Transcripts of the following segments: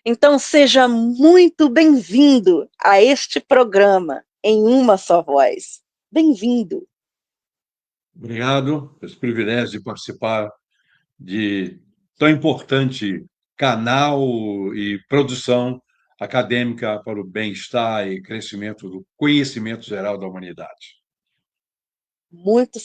Então, seja muito bem-vindo a este programa em uma só voz. Bem-vindo. Obrigado pelo privilégio de participar de tão importante canal e produção acadêmica para o bem-estar e crescimento do conhecimento geral da humanidade. Muito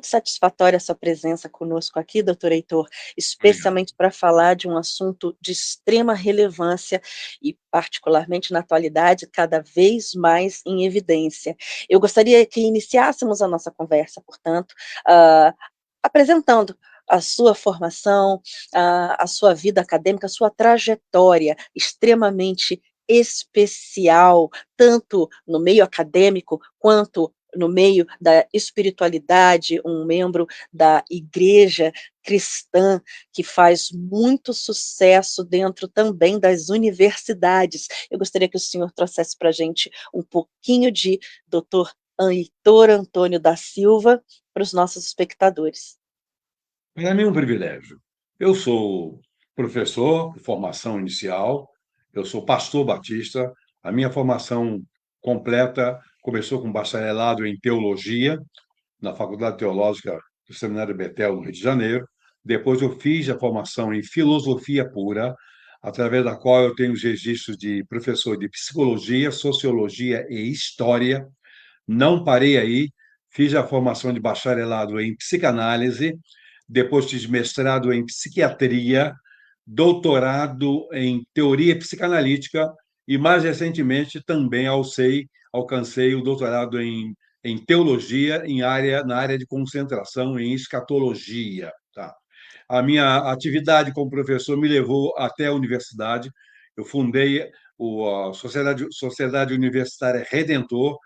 satisfatória a sua presença conosco aqui, doutor Heitor, Obrigado. especialmente para falar de um assunto de extrema relevância e, particularmente na atualidade, cada vez mais em evidência. Eu gostaria que iniciássemos a nossa conversa, portanto, ah, apresentando a sua formação, a sua vida acadêmica, a sua trajetória extremamente especial, tanto no meio acadêmico quanto no meio da espiritualidade, um membro da igreja cristã que faz muito sucesso dentro também das universidades. Eu gostaria que o senhor trouxesse para a gente um pouquinho de doutor Heitor Antônio da Silva para os nossos espectadores. Para mim é um privilégio. Eu sou professor de formação inicial, eu sou pastor batista, a minha formação completa começou com bacharelado em teologia, na Faculdade Teológica do Seminário Betel, no Rio de Janeiro. Depois eu fiz a formação em filosofia pura, através da qual eu tenho os registros de professor de psicologia, sociologia e história. Não parei aí, fiz a formação de bacharelado em psicanálise, depois fiz mestrado em psiquiatria, doutorado em teoria psicanalítica e, mais recentemente, também alcancei o doutorado em teologia na área de concentração em escatologia. Tá? A minha atividade como professor me levou até a universidade. Eu fundei a Sociedade Universitária Redentor,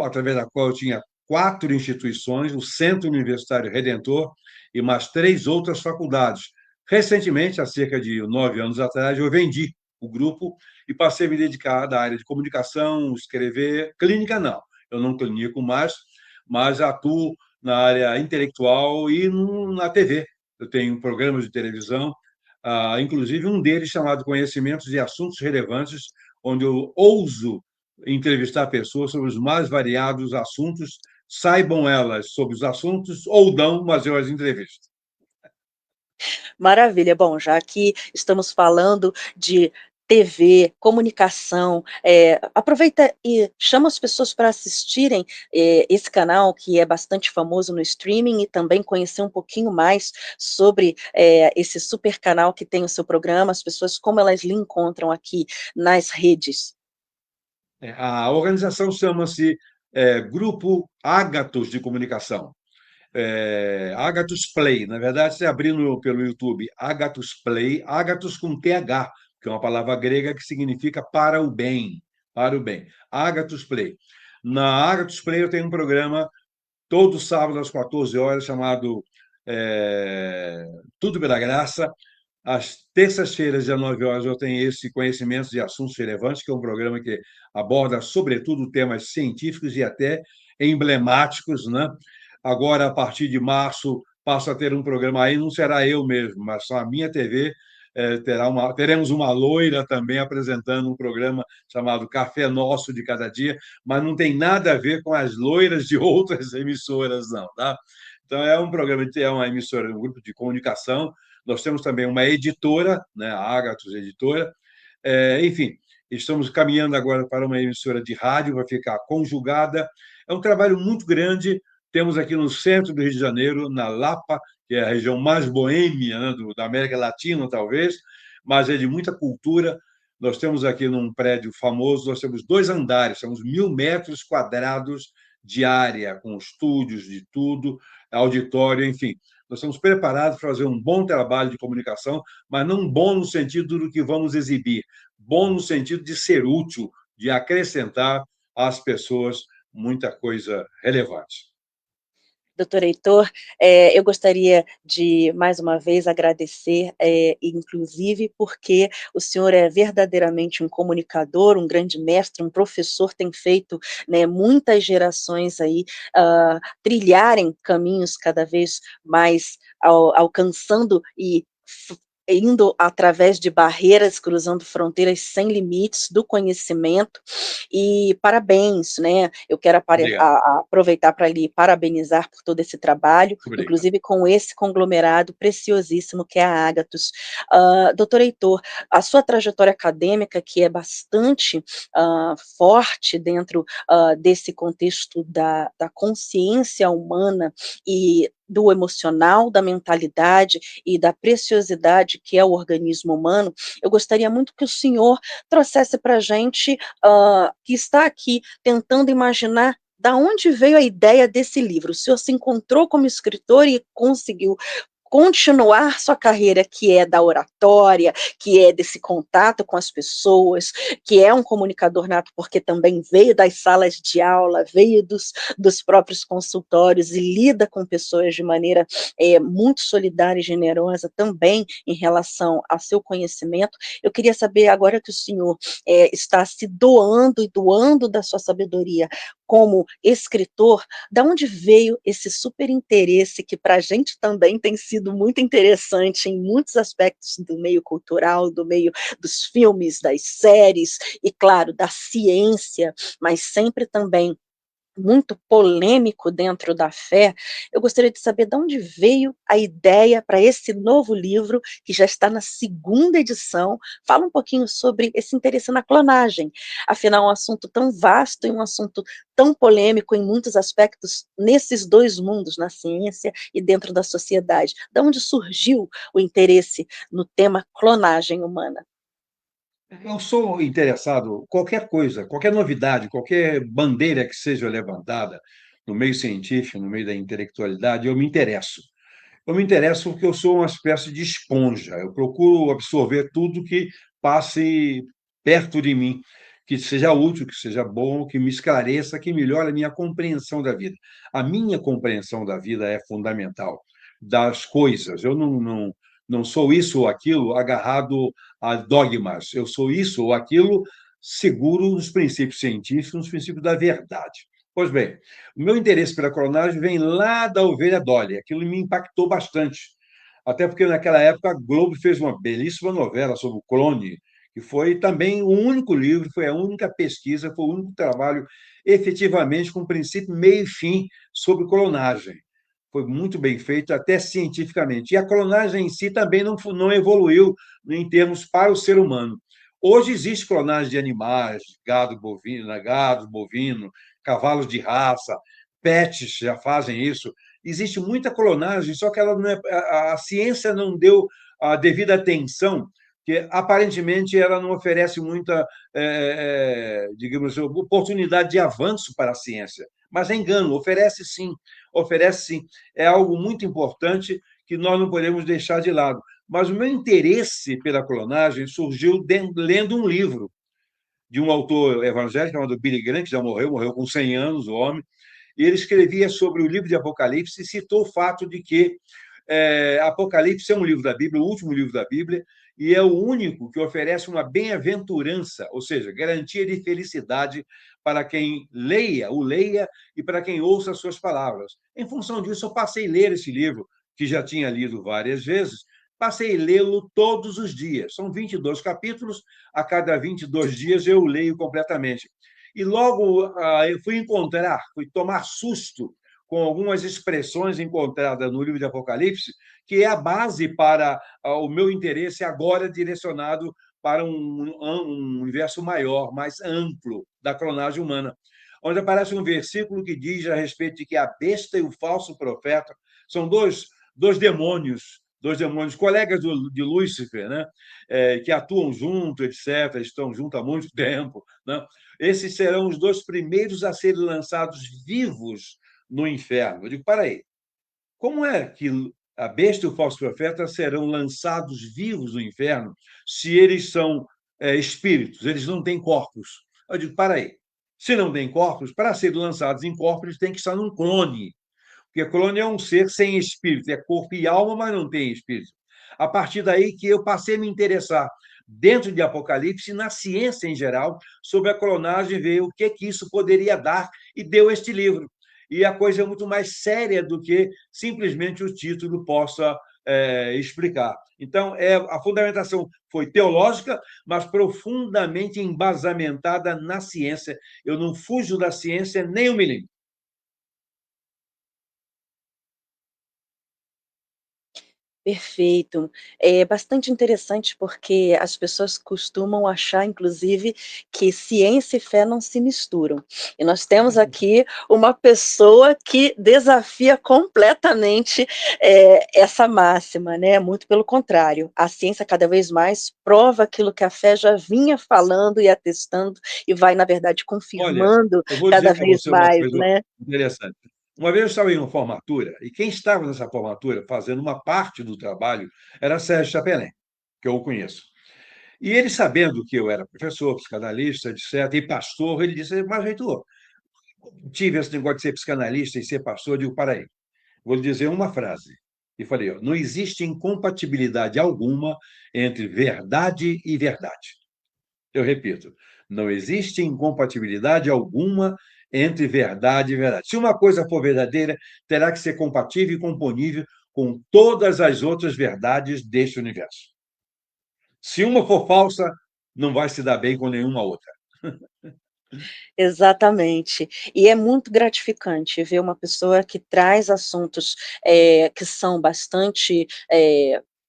através da qual eu tinha 4 instituições, o Centro Universitário Redentor e mais 3 outras faculdades. Recentemente, há cerca de 9 anos atrás, eu vendi o grupo e passei a me dedicar à área de comunicação, escrever. Clínica, não. Eu não clinico mais, mas atuo na área intelectual e na TV. Eu tenho programas de televisão, inclusive um deles chamado Conhecimentos e Assuntos Relevantes, onde eu ouso entrevistar pessoas sobre os mais variados assuntos, saibam elas sobre os assuntos ou não, mas eu as entrevisto. Maravilha. Bom, já que estamos falando de TV, comunicação, aproveita e chama as pessoas para assistirem, esse canal que é bastante famoso no streaming e também conhecer um pouquinho mais sobre, esse super canal que tem o seu programa, as pessoas como elas lhe encontram aqui nas redes. A organização chama-se Grupo Ágatos de Comunicação. Agatus Play. Na verdade, se abrir pelo YouTube Agatus Play, Agatus com TH, que é uma palavra grega que significa para o bem. Para o bem. Agatus Play. Na Agatus Play eu tenho um programa todo sábado às 14 horas chamado Tudo pela Graça. Às terças-feiras, às 19 horas, eu tenho esse Conhecimentos de Assuntos Relevantes, que é um programa que aborda, sobretudo, temas científicos e até emblemáticos, né? Agora, a partir de março, passo a ter um programa aí, não será eu mesmo, mas só a minha TV teremos uma loira também apresentando um programa chamado Café Nosso de Cada Dia, mas não tem nada a ver com as loiras de outras emissoras, não, tá? Então, é um programa, é uma emissora, um grupo de comunicação. Nós temos também uma editora, né, a Agatos Editora. Enfim, estamos caminhando agora para uma emissora de rádio, vai ficar conjugada. É um trabalho muito grande. Temos aqui no centro do Rio de Janeiro, na Lapa, que é a região mais boêmia, né, da América Latina, talvez, mas é de muita cultura. Nós temos aqui num prédio famoso, nós temos 2 andares, temos 1.000 metros quadrados de área, com estúdios de tudo, auditório, enfim. Nós estamos preparados para fazer um bom trabalho de comunicação, mas não bom no sentido do que vamos exibir, bom no sentido de ser útil, de acrescentar às pessoas muita coisa relevante. Doutor Heitor, eu gostaria de, mais uma vez, agradecer, inclusive porque o senhor é verdadeiramente um comunicador, um grande mestre, um professor, tem feito, né, muitas gerações aí, trilharem caminhos cada vez mais alcançando e indo através de barreiras, cruzando fronteiras sem limites do conhecimento, e parabéns, né, eu quero Obrigado. aproveitar para lhe parabenizar por todo esse trabalho, Obrigado. inclusive com esse conglomerado preciosíssimo que é a Ágatos. Doutor Heitor, a sua trajetória acadêmica, que é bastante forte dentro desse contexto da consciência humana e do emocional, da mentalidade e da preciosidade que é o organismo humano, eu gostaria muito que o senhor trouxesse para a gente, que está aqui tentando imaginar da onde veio a ideia desse livro. O senhor se encontrou como escritor e conseguiu continuar sua carreira, que é da oratória, que é desse contato com as pessoas, que é um comunicador nato, porque também veio das salas de aula, veio dos próprios consultórios e lida com pessoas de maneira muito solidária e generosa também em relação ao seu conhecimento. Eu queria saber, agora que o senhor está se doando e doando da sua sabedoria como escritor, da onde veio esse super interesse que para a gente também tem sido muito interessante em muitos aspectos do meio cultural, do meio dos filmes, das séries e, claro, da ciência, mas sempre também muito polêmico dentro da fé. Eu gostaria de saber de onde veio a ideia para esse novo livro, que já está na segunda edição. Fala um pouquinho sobre esse interesse na clonagem. Afinal, é um assunto tão vasto e um assunto tão polêmico em muitos aspectos, nesses dois mundos, na ciência e dentro da sociedade. De onde surgiu o interesse no tema clonagem humana? Eu sou interessado, qualquer coisa, qualquer novidade, qualquer bandeira que seja levantada no meio científico, no meio da intelectualidade, eu me interesso. Eu me interesso porque eu sou uma espécie de esponja. Eu procuro absorver tudo que passe perto de mim, que seja útil, que seja bom, que me esclareça, que melhore a minha compreensão da vida. A minha compreensão da vida é fundamental, das coisas. Eu não sou isso ou aquilo agarrado a dogmas. Eu sou isso ou aquilo seguro nos princípios científicos, nos princípios da verdade. Pois bem, o meu interesse pela clonagem vem lá da Ovelha Dolly. Aquilo me impactou bastante. Até porque, naquela época, a Globo fez uma belíssima novela sobre o clone, que foi também o único livro, foi a única pesquisa, foi o único trabalho efetivamente com princípio, meio e fim sobre clonagem. Foi muito bem feito, até cientificamente. E a clonagem em si também não evoluiu em termos para o ser humano. Hoje existe clonagem de animais, gado bovino, cavalos de raça, pets já fazem isso. Existe muita clonagem, só que ela não é, a ciência não deu a devida atenção, que aparentemente ela não oferece muita, digamos, oportunidade de avanço para a ciência. Mas é engano, oferece sim. É algo muito importante que nós não podemos deixar de lado. Mas o meu interesse pela clonagem surgiu lendo um livro de um autor evangélico chamado Billy Graham, que já morreu com 100 anos, o homem, e ele escrevia sobre o livro de Apocalipse e citou o fato de que Apocalipse é um livro da Bíblia, o último livro da Bíblia, e é o único que oferece uma bem-aventurança, ou seja, garantia de felicidade para quem o leia e para quem ouça as suas palavras. Em função disso, eu passei a ler esse livro, que já tinha lido várias vezes, passei a lê-lo todos os dias. São 22 capítulos, a cada 22 dias eu leio completamente. E logo eu fui tomar susto com algumas expressões encontradas no livro de Apocalipse, que é a base para o meu interesse agora direcionado para um universo maior, mais amplo da clonagem humana, onde aparece um versículo que diz a respeito de que a besta e o falso profeta são dois demônios colegas de Lúcifer, né? Que atuam juntos, etc., estão juntos há muito tempo. Né? Esses serão os dois primeiros a serem lançados vivos no inferno. Eu digo, para aí, como é que a besta e o falso profeta serão lançados vivos no inferno se eles são espíritos, eles não têm corpos? Eu digo, para aí, se não têm corpos, para serem lançados em corpos, eles têm que estar num clone, porque clone é um ser sem espírito, é corpo e alma, mas não tem espírito. A partir daí que eu passei a me interessar dentro de Apocalipse, na ciência em geral, sobre a clonagem, ver o que isso poderia dar, e deu este livro. E a coisa é muito mais séria do que simplesmente o título possa explicar. Então, a fundamentação foi teológica, mas profundamente embasamentada na ciência. Eu não fujo da ciência nem um milímetro. Perfeito. É bastante interessante, porque as pessoas costumam achar, inclusive, que ciência e fé não se misturam. E nós temos aqui uma pessoa que desafia completamente, essa máxima, né, muito pelo contrário, a ciência cada vez mais prova aquilo que a fé já vinha falando e atestando, e vai, na verdade, Olha, confirmando eu vou cada dizer para vez você uma mais, coisa né. interessante. Uma vez eu estava em uma formatura, e quem estava nessa formatura, fazendo uma parte do trabalho, era Sérgio Chapelin, que eu o conheço. E ele, sabendo que eu era professor, psicanalista, etc., e pastor, ele disse: Mas, reitor, tive esse negócio de ser psicanalista e ser pastor. Eu digo: para aí, vou lhe dizer uma frase. E falei: Não existe incompatibilidade alguma entre verdade e verdade. Eu repito, não existe incompatibilidade alguma entre verdade e verdade. Se uma coisa for verdadeira, terá que ser compatível e componível com todas as outras verdades deste universo. Se uma for falsa, não vai se dar bem com nenhuma outra. Exatamente. E é muito gratificante ver uma pessoa que traz assuntos, que são bastante,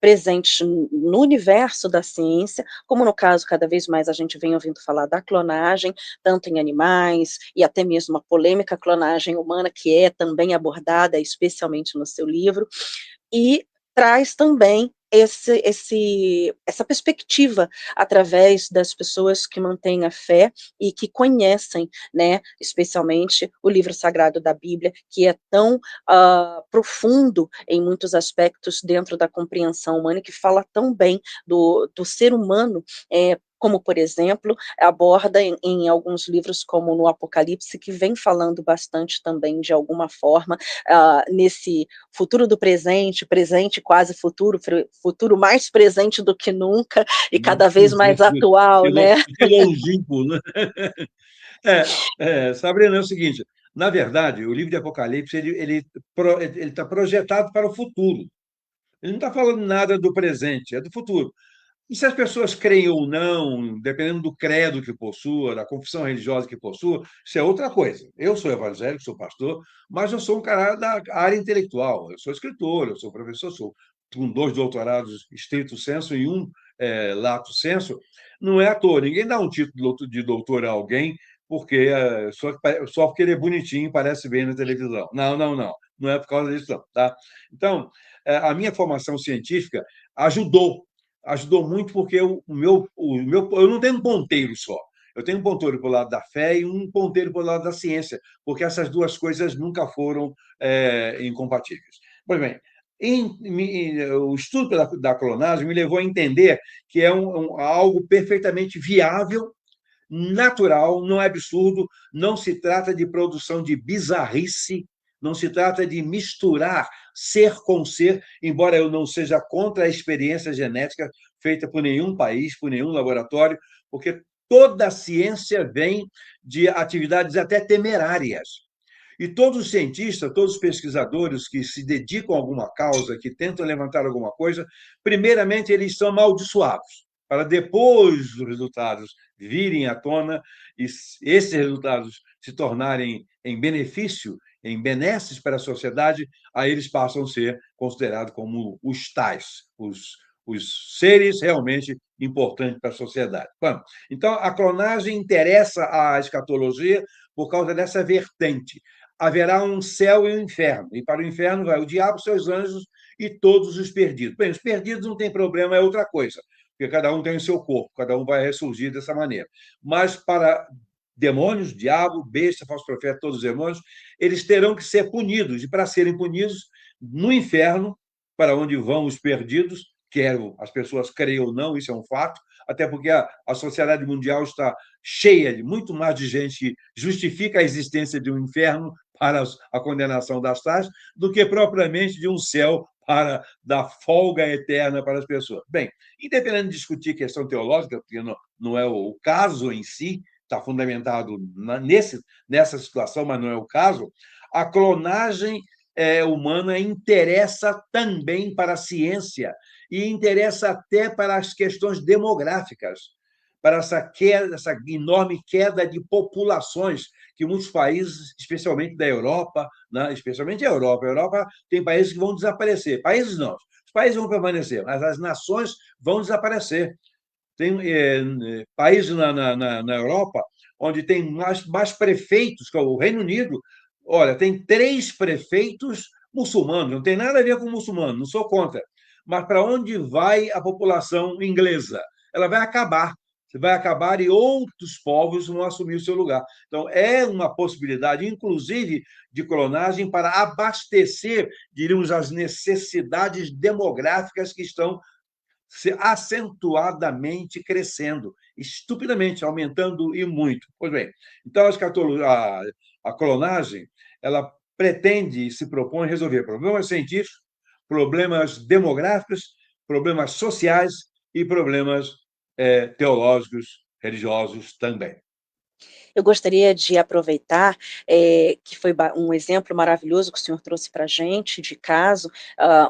presentes no universo da ciência, como no caso, cada vez mais a gente vem ouvindo falar da clonagem, tanto em animais e até mesmo a polêmica clonagem humana, que é também abordada, especialmente no seu livro, e traz também essa perspectiva através das pessoas que mantêm a fé e que conhecem, né, especialmente o livro sagrado da Bíblia, que é tão, profundo em muitos aspectos dentro da compreensão humana e que fala tão bem do ser humano, como, por exemplo, aborda em alguns livros, como no Apocalipse, que vem falando bastante também, de alguma forma, nesse futuro do presente, presente quase futuro, futuro mais presente do que nunca e cada vez mais atual, né. Que longínquo, né? Sabrina, é o seguinte: na verdade, o livro de Apocalipse ele está projetado para o futuro. Ele não está falando nada do presente, é do futuro. E se as pessoas creem ou não, dependendo do credo que possua, da confissão religiosa que possua, isso é outra coisa. Eu sou evangélico, sou pastor, mas eu sou um cara da área intelectual. Eu sou escritor, eu sou professor, sou com 2 doutorados estrito sensu e um lato sensu. Não é à toa, ninguém dá um título de doutor a alguém só porque ele é bonitinho e parece bem na televisão. Não, não, não. Não é por causa disso, não. Tá? Então, a minha formação científica ajudou muito, porque eu não tenho um ponteiro só. Eu tenho um ponteiro para o lado da fé e um ponteiro para o lado da ciência, porque essas duas coisas nunca foram incompatíveis. Pois bem, o estudo da clonagem me levou a entender que é algo perfeitamente viável, natural, não é absurdo, não se trata de produção de bizarrice, não se trata de misturar ser com ser, embora eu não seja contra a experiência genética feita por nenhum país, por nenhum laboratório, porque toda a ciência vem de atividades até temerárias. E todos os cientistas, todos os pesquisadores que se dedicam a alguma causa, que tentam levantar alguma coisa, primeiramente eles são amaldiçoados, para depois os resultados virem à tona e esses resultados se tornarem em benefício, em benesses para a sociedade, aí eles passam a ser considerados como os tais, os seres realmente importantes para a sociedade. Bom, então, a clonagem interessa à escatologia por causa dessa vertente. Haverá um céu e um inferno, e para o inferno vai o diabo, seus anjos e todos os perdidos. Bem, os perdidos não tem problema, é outra coisa, porque cada um tem o seu corpo, cada um vai ressurgir dessa maneira. Mas para demônios, diabo, besta, falso profeta, todos os demônios, eles terão que ser punidos, e para serem punidos, no inferno, para onde vão os perdidos, quer as pessoas creiam ou não, isso é um fato, até porque a sociedade mundial está cheia de muito mais de gente que justifica a existência de um inferno para a condenação das tais, do que propriamente de um céu para dar folga eterna para as pessoas. Bem, independente de discutir questão teológica, porque não é o caso em si, está fundamentado nessa situação, mas não é o caso, a clonagem humana interessa também para a ciência e interessa até para as questões demográficas, para essa queda, essa enorme queda de populações que muitos países, especialmente da Europa, né, especialmente a Europa tem países que vão desaparecer. Países não, os países vão permanecer, mas as nações vão desaparecer. Tem países na Europa onde tem mais prefeitos, que é o Reino Unido. Olha, tem 3 prefeitos muçulmanos, não tem nada a ver com muçulmano, não sou contra. Mas para onde vai a população inglesa? Ela vai acabar. Vai acabar e outros povos vão assumir o seu lugar. Então, é uma possibilidade, inclusive, de clonagem para abastecer, diríamos, as necessidades demográficas que estão acentuadamente crescendo, estupidamente, aumentando e muito. Pois bem, então a clonagem ela pretende e se propõe resolver problemas científicos, problemas demográficos, problemas sociais e problemas teológicos, religiosos também. Eu gostaria de aproveitar, que foi um exemplo maravilhoso que o senhor trouxe para a gente, de caso,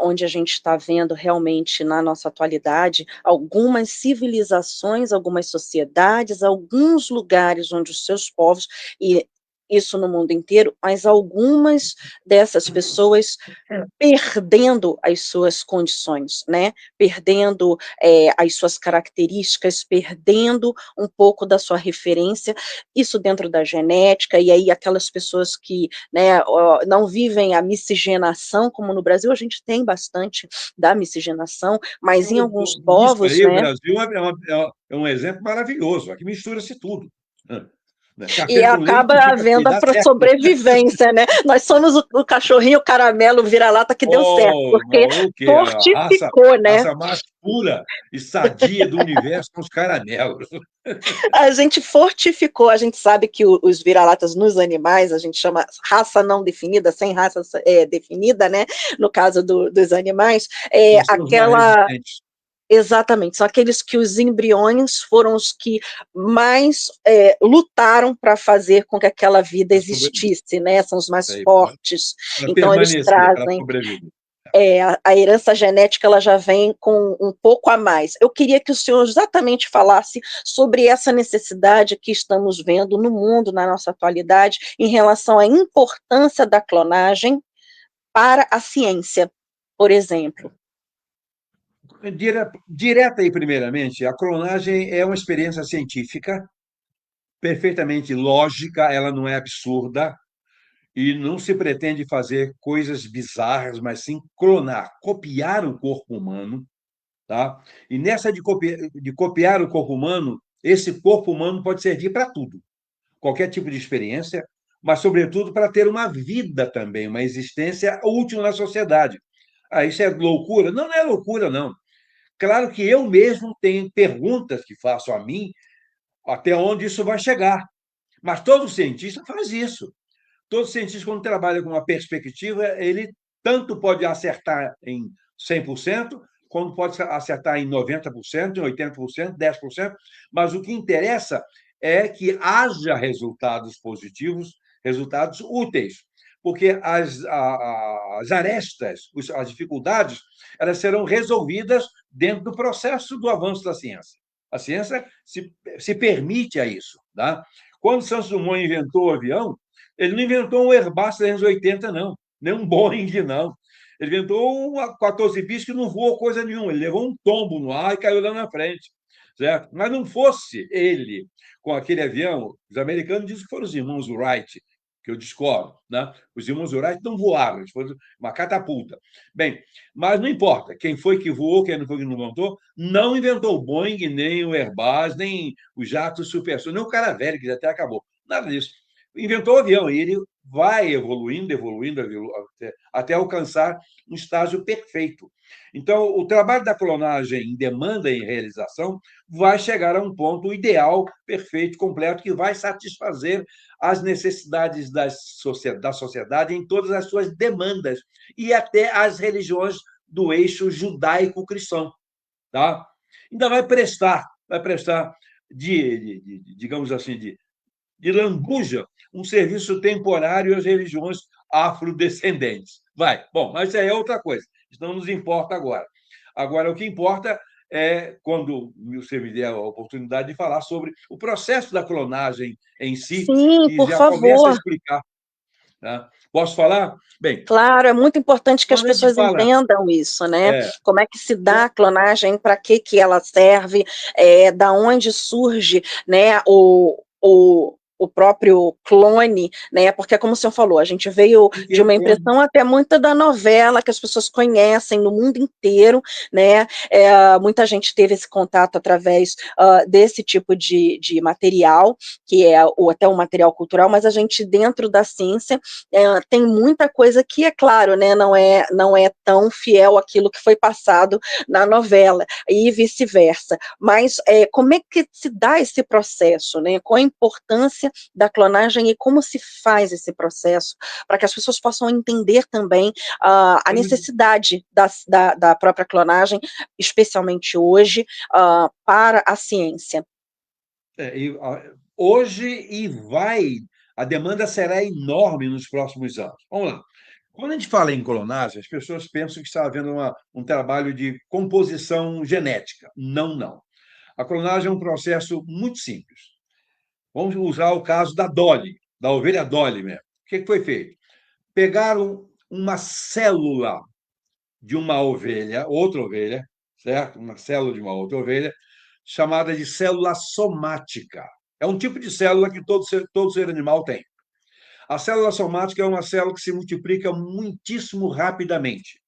onde a gente está vendo realmente na nossa atualidade algumas civilizações, algumas sociedades, alguns lugares onde os seus povos, e isso no mundo inteiro, mas algumas dessas pessoas perdendo as suas condições, né, perdendo, as suas características, perdendo um pouco da sua referência, isso dentro da genética, e aí aquelas pessoas que, né, não vivem a miscigenação, como no Brasil a gente tem bastante da miscigenação, mas em alguns Nisso povos, aí, o né, Brasil é um exemplo maravilhoso. Aqui mistura-se tudo. Né? e Café com leite acaba fica, e havendo dá a certo. sobrevivência, né. Nós somos o cachorrinho, o caramelo, o vira-lata que deu certo, Oh, porque o que a fortificou, né. raça mais pura e sadia do universo são os caramelos. A gente fortificou, a gente sabe que os vira-latas nos animais, a gente chama raça não definida, sem raça definida, né, no caso dos animais, São os mais aquela resistentes exatamente, são aqueles que os embriões foram os que mais, lutaram para fazer com que aquela vida para sobreviver, existisse, né, são os mais para fortes, então eles permanecer, para trazem sobreviver. a herança genética ela já vem com um pouco a mais. Eu queria que o senhor exatamente falasse sobre essa necessidade que estamos vendo no mundo, na nossa atualidade, em relação à importância da clonagem para a ciência, por exemplo. Direta e primeiramente, a clonagem é uma experiência científica perfeitamente lógica, ela não é absurda, e não se pretende fazer coisas bizarras, mas sim clonar, copiar o corpo humano, tá? E nessa de copiar o corpo humano, esse corpo humano pode servir para tudo, qualquer tipo de experiência, mas, sobretudo, para ter uma vida também, uma existência útil na sociedade. Ah, isso é loucura? Não, não é loucura, não. Claro que eu mesmo tenho perguntas que faço a mim até onde isso vai chegar, mas todo cientista faz isso. Todo cientista, quando trabalha com uma perspectiva, ele tanto pode acertar em 100%, quanto pode acertar em 90%, em 80%, 10%, mas o que interessa é que haja resultados positivos, resultados úteis, porque as arestas, as dificuldades, elas serão resolvidas dentro do processo do avanço da ciência. A ciência se permite a isso. Tá? Quando Santos Dumont inventou o avião, ele não inventou um Airbus 380, não, nem um Boeing, não. Ele inventou um 14 bis que não voou coisa nenhuma. Ele levou um tombo no ar e caiu lá na frente. Certo? Mas não fosse ele com aquele avião, os americanos dizem que foram os irmãos Wright, que eu discordo. Né? Os irmãos Wright não voaram, eles foram uma catapulta. Bem, mas não importa. Quem foi que voou, quem não foi que não inventou, não inventou o Boeing, nem o Airbus, nem o jato supersônico, nem o Caravelle, que já até acabou. Nada disso. Inventou o avião e ele vai evoluindo, evoluindo, até alcançar um estágio perfeito. Então, o trabalho da clonagem em demanda e realização vai chegar a um ponto ideal, perfeito, completo, que vai satisfazer as necessidades da sociedade em todas as suas demandas e até as religiões do eixo judaico-cristão. Tá? Ainda vai prestar digamos assim, de lambuja um serviço temporário às religiões afrodescendentes. Vai. Bom, mas isso aí é outra coisa. Isso não nos importa agora. Agora, o que importa é quando você me der a oportunidade de falar sobre o processo da clonagem em si, Sim, que por já começa a favor. explicar. Tá? Posso falar? Bem, Claro, é muito importante que as quando a gente pessoas fala. entendam isso, né? É, Como é que se dá a clonagem, para que ela serve, da onde surge, né, o próprio clone, né? Porque, como o senhor falou, a gente veio o que de é o uma clone? impressão até muita da novela que as pessoas conhecem no mundo inteiro, né? Muita gente teve esse contato através desse tipo de material, que é ou até um material cultural, mas a gente, dentro da ciência, tem muita coisa que, é claro, né, não é tão fiel àquilo que foi passado na novela, e vice-versa. Mas como é que se dá esse processo, né? Qual a importância da clonagem e como se faz esse processo, para que as pessoas possam entender também a É muito, necessidade da própria clonagem, especialmente hoje, para a ciência. hoje e vai, a demanda será enorme nos próximos anos. Vamos lá. Quando a gente fala em clonagem, as pessoas pensam que está havendo um trabalho de composição genética. Não, não. A clonagem é um processo muito simples. Vamos usar o caso da Dolly, da ovelha Dolly mesmo. O que foi feito? Pegaram uma célula de uma ovelha, outra ovelha, certo? Uma célula de uma outra ovelha, chamada de célula somática. É um tipo de célula que todo ser animal tem. A célula somática é uma célula que se multiplica muitíssimo rapidamente.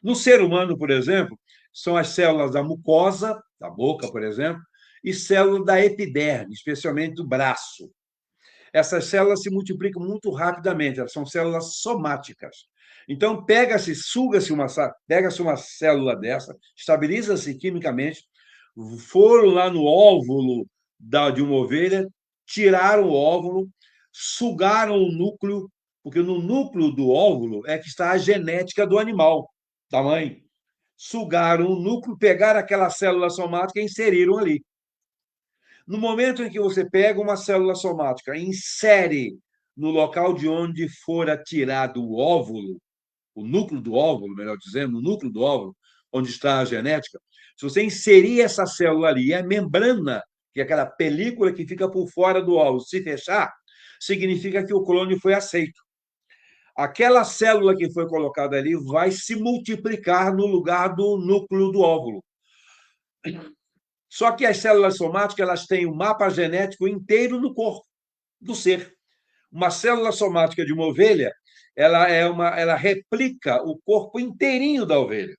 No ser humano, por exemplo, são as células da mucosa, da boca, por exemplo, e células da epiderme, especialmente do braço. Essas células se multiplicam muito rapidamente, elas são células somáticas. Então, pega-se uma célula dessa, estabiliza-se quimicamente, foram lá no óvulo de uma ovelha, tiraram o óvulo, sugaram o núcleo, porque no núcleo do óvulo é que está a genética do animal, da mãe. Sugaram o núcleo, pegaram aquela célula somática e inseriram ali. No momento em que você pega uma célula somática, insere no local de onde fora tirado o óvulo, o núcleo do óvulo, melhor dizendo, no núcleo do óvulo, onde está a genética, se você inserir essa célula ali e a membrana, que é aquela película que fica por fora do óvulo, se fechar, significa que o clone foi aceito. Aquela célula que foi colocada ali vai se multiplicar no lugar do núcleo do óvulo. Só que as células somáticas elas têm o mapa genético inteiro no corpo do ser. Uma célula somática de uma ovelha, ela replica o corpo inteirinho da ovelha,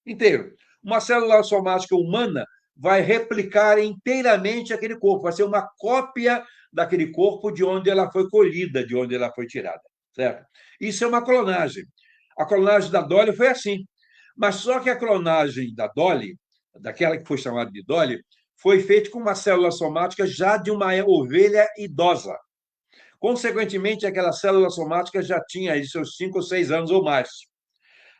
inteiro. Uma célula somática humana vai replicar inteiramente aquele corpo, vai ser uma cópia daquele corpo de onde ela foi colhida, de onde ela foi tirada, certo? Isso é uma clonagem. A clonagem da Dolly foi assim. Mas só que a clonagem da Dolly, daquela que foi chamada de Dolly, foi feita com uma célula somática já de uma ovelha idosa. Consequentemente, aquela célula somática já tinha aí seus 5 ou 6 anos ou mais.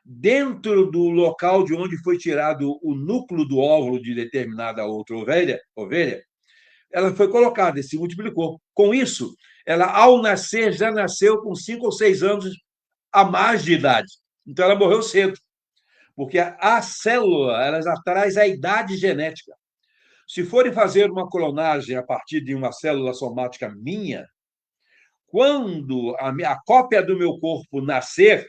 Dentro do local de onde foi tirado o núcleo do óvulo de determinada outra ovelha, ela foi colocada e se multiplicou. Com isso, ela, ao nascer, já nasceu com 5 ou 6 anos a mais de idade. Então, ela morreu cedo, porque a célula ela já traz a idade genética. Se forem fazer uma clonagem a partir de uma célula somática minha, quando a cópia do meu corpo nascer,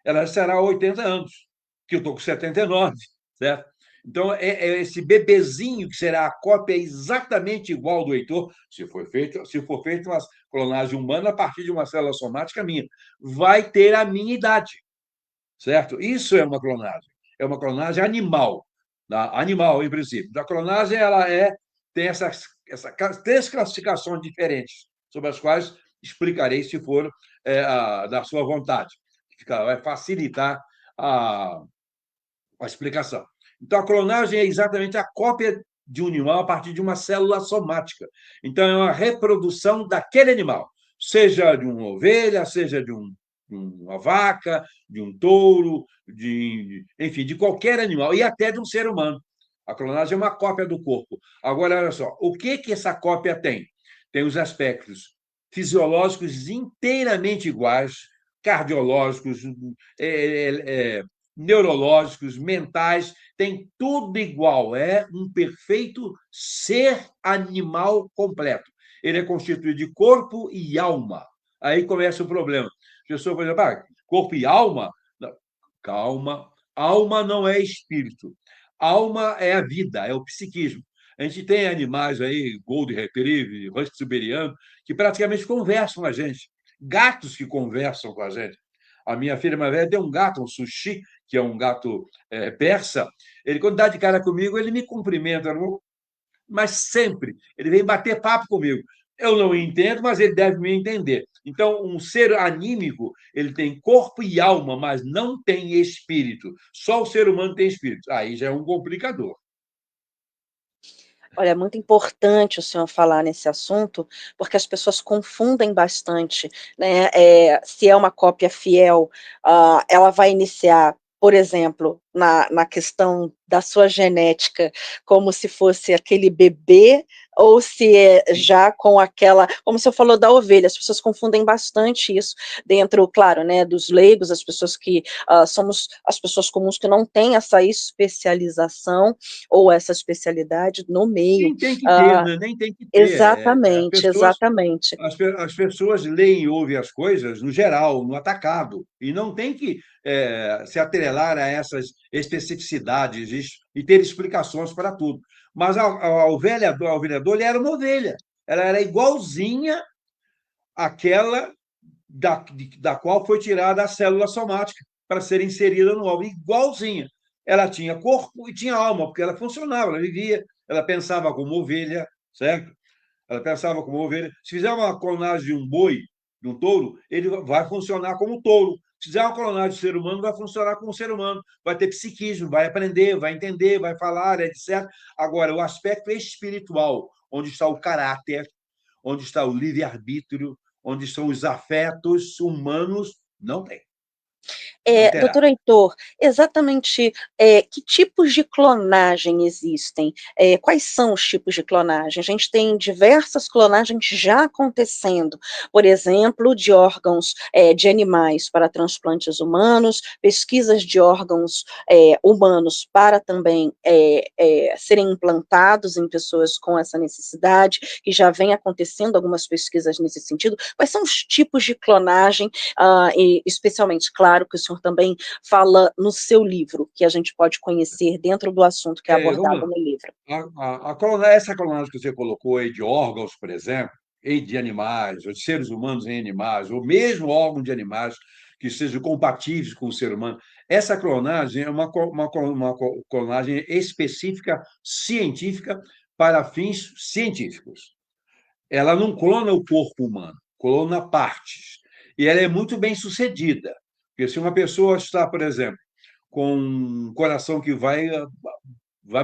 ela será 80 anos, que eu estou com 79, certo? Então, é esse bebezinho que será a cópia exatamente igual do Heitor, se for feita uma clonagem humana a partir de uma célula somática minha, vai ter a minha idade, certo? Isso é uma clonagem animal, tá? Animal, em princípio. A clonagem tem essas 3 classificações diferentes, sobre as quais explicarei se for da sua vontade. Vai facilitar a, a explicação. Então, a clonagem é exatamente a cópia de um animal a partir de uma célula somática. Então, é uma reprodução daquele animal, seja de uma ovelha, seja de uma vaca, de um touro, enfim, de qualquer animal, e até de um ser humano. A clonagem é uma cópia do corpo. Agora, olha só, o que essa cópia tem? Tem os aspectos fisiológicos inteiramente iguais, cardiológicos, é, é, neurológicos, mentais, tem tudo igual. É um perfeito ser animal completo. Ele é constituído de corpo e alma. Aí começa o problema. A pessoa, por exemplo, corpo e alma? Não, calma. Alma não é espírito. Alma é a vida, é o psiquismo. A gente tem animais aí, Golden Retriever, Husky Siberiano, que praticamente conversam com a gente. Gatos que conversam com a gente. A minha filha mais velha tem um gato, um sushi, que é um gato persa. Ele, quando dá de cara comigo, ele me cumprimenta, mas sempre ele vem bater papo comigo. Eu não entendo, mas ele deve me entender. Então, um ser anímico, ele tem corpo e alma, mas não tem espírito. Só o ser humano tem espírito. Aí já é um complicador. Olha, é muito importante o senhor falar nesse assunto, porque as pessoas confundem bastante, né? Se é uma cópia fiel, ela vai iniciar, por exemplo, na questão da sua genética, como se fosse aquele bebê, ou se é já com aquela, como você falou da ovelha, as pessoas confundem bastante isso dentro, claro, né, dos leigos, as pessoas que somos as pessoas comuns que não têm essa especialização ou essa especialidade no meio. Nem tem que ter, Uh, né? Nem tem que ter. exatamente, exatamente. As pessoas leem e ouvem as coisas no geral, no atacado, e não tem que se atrelar a essas especificidades e ter explicações para tudo. Mas a ovelha Dolly era uma ovelha. Ela era igualzinha àquela da qual foi tirada a célula somática para ser inserida no óvulo, igualzinha. Ela tinha corpo e tinha alma, porque ela funcionava, ela vivia, ela pensava como ovelha, certo? Ela pensava como ovelha. Se fizer uma clonagem de um boi, de um touro, ele vai funcionar como touro. Se fizer uma clonagem de ser humano, vai funcionar como ser humano. Vai ter psiquismo, vai aprender, vai entender, vai falar, etc. Agora, o aspecto espiritual, onde está o caráter, onde está o livre-arbítrio, onde estão os afetos humanos, não tem. Não terá. Doutor Heitor, exatamente que tipos de clonagem existem? Quais são os tipos de clonagem? A gente tem diversas clonagens já acontecendo, por exemplo, de órgãos de animais para transplantes humanos, pesquisas de órgãos humanos para também serem implantados em pessoas com essa necessidade, que já vem acontecendo algumas pesquisas nesse sentido. Quais são os tipos de clonagem, e especialmente, claro, que o senhor também fala no seu livro, que a gente pode conhecer dentro do assunto que é Vamos abordado lá. no livro. Essa clonagem que você colocou aí de órgãos, por exemplo, e de animais, ou de seres humanos em animais, ou mesmo órgãos de animais que sejam compatíveis com o ser humano, essa clonagem é uma clonagem específica, científica, para fins científicos. Ela não clona o corpo humano, clona partes. E ela é muito bem sucedida. Porque se uma pessoa está, por exemplo, com um coração que vai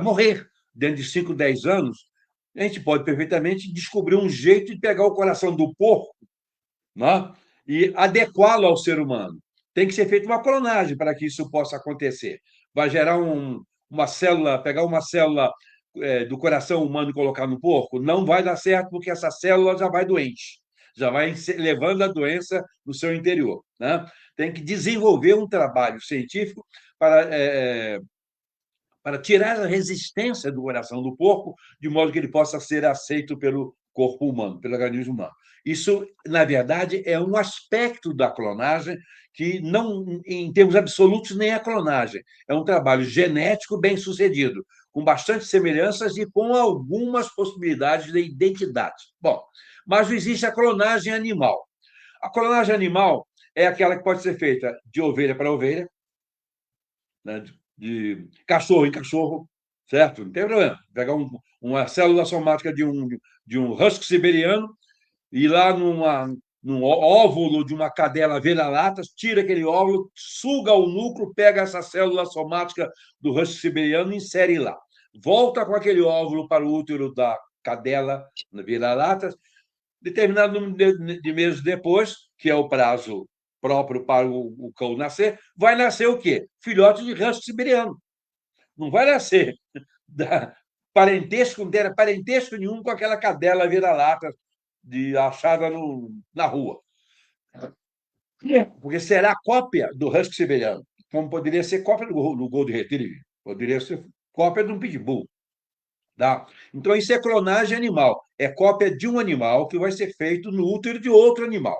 morrer dentro de 5, 10 anos, a gente pode perfeitamente descobrir um jeito de pegar o coração do porco, né, e adequá-lo ao ser humano. Tem que ser feita uma clonagem para que isso possa acontecer. Vai gerar uma célula, pegar uma célula do coração humano e colocar no porco? Não vai dar certo, porque essa célula já vai doente, já vai levando a doença no seu interior. Né? Tem que desenvolver um trabalho científico para tirar a resistência do coração do porco, de modo que ele possa ser aceito pelo corpo humano, pelo organismo humano. Isso, na verdade, é um aspecto da clonagem que não, em termos absolutos, nem é clonagem. É um trabalho genético bem sucedido, com bastante semelhanças e com algumas possibilidades de identidade. Bom, mas existe a clonagem animal. A clonagem animal é aquela que pode ser feita de ovelha para ovelha, né, de cachorro em cachorro, certo? Não tem problema. Pegar uma célula somática de um husky siberiano e ir lá num óvulo de uma cadela vira-latas, tira aquele óvulo, suga o núcleo, pega essa célula somática do husky siberiano e insere lá. Volta com aquele óvulo para o útero da cadela vira-latas, determinado número de meses depois, que é o prazo próprio para o cão nascer, vai nascer o quê? Filhote de husky siberiano. Não vai nascer da parentesco, não tem parentesco nenhum com aquela cadela vira-lata achada na rua. Porque será cópia do husky siberiano, como poderia ser cópia do Golden Retriever, poderia ser cópia de um pitbull. Tá? Então, isso é clonagem animal. É cópia de um animal que vai ser feito no útero de outro animal,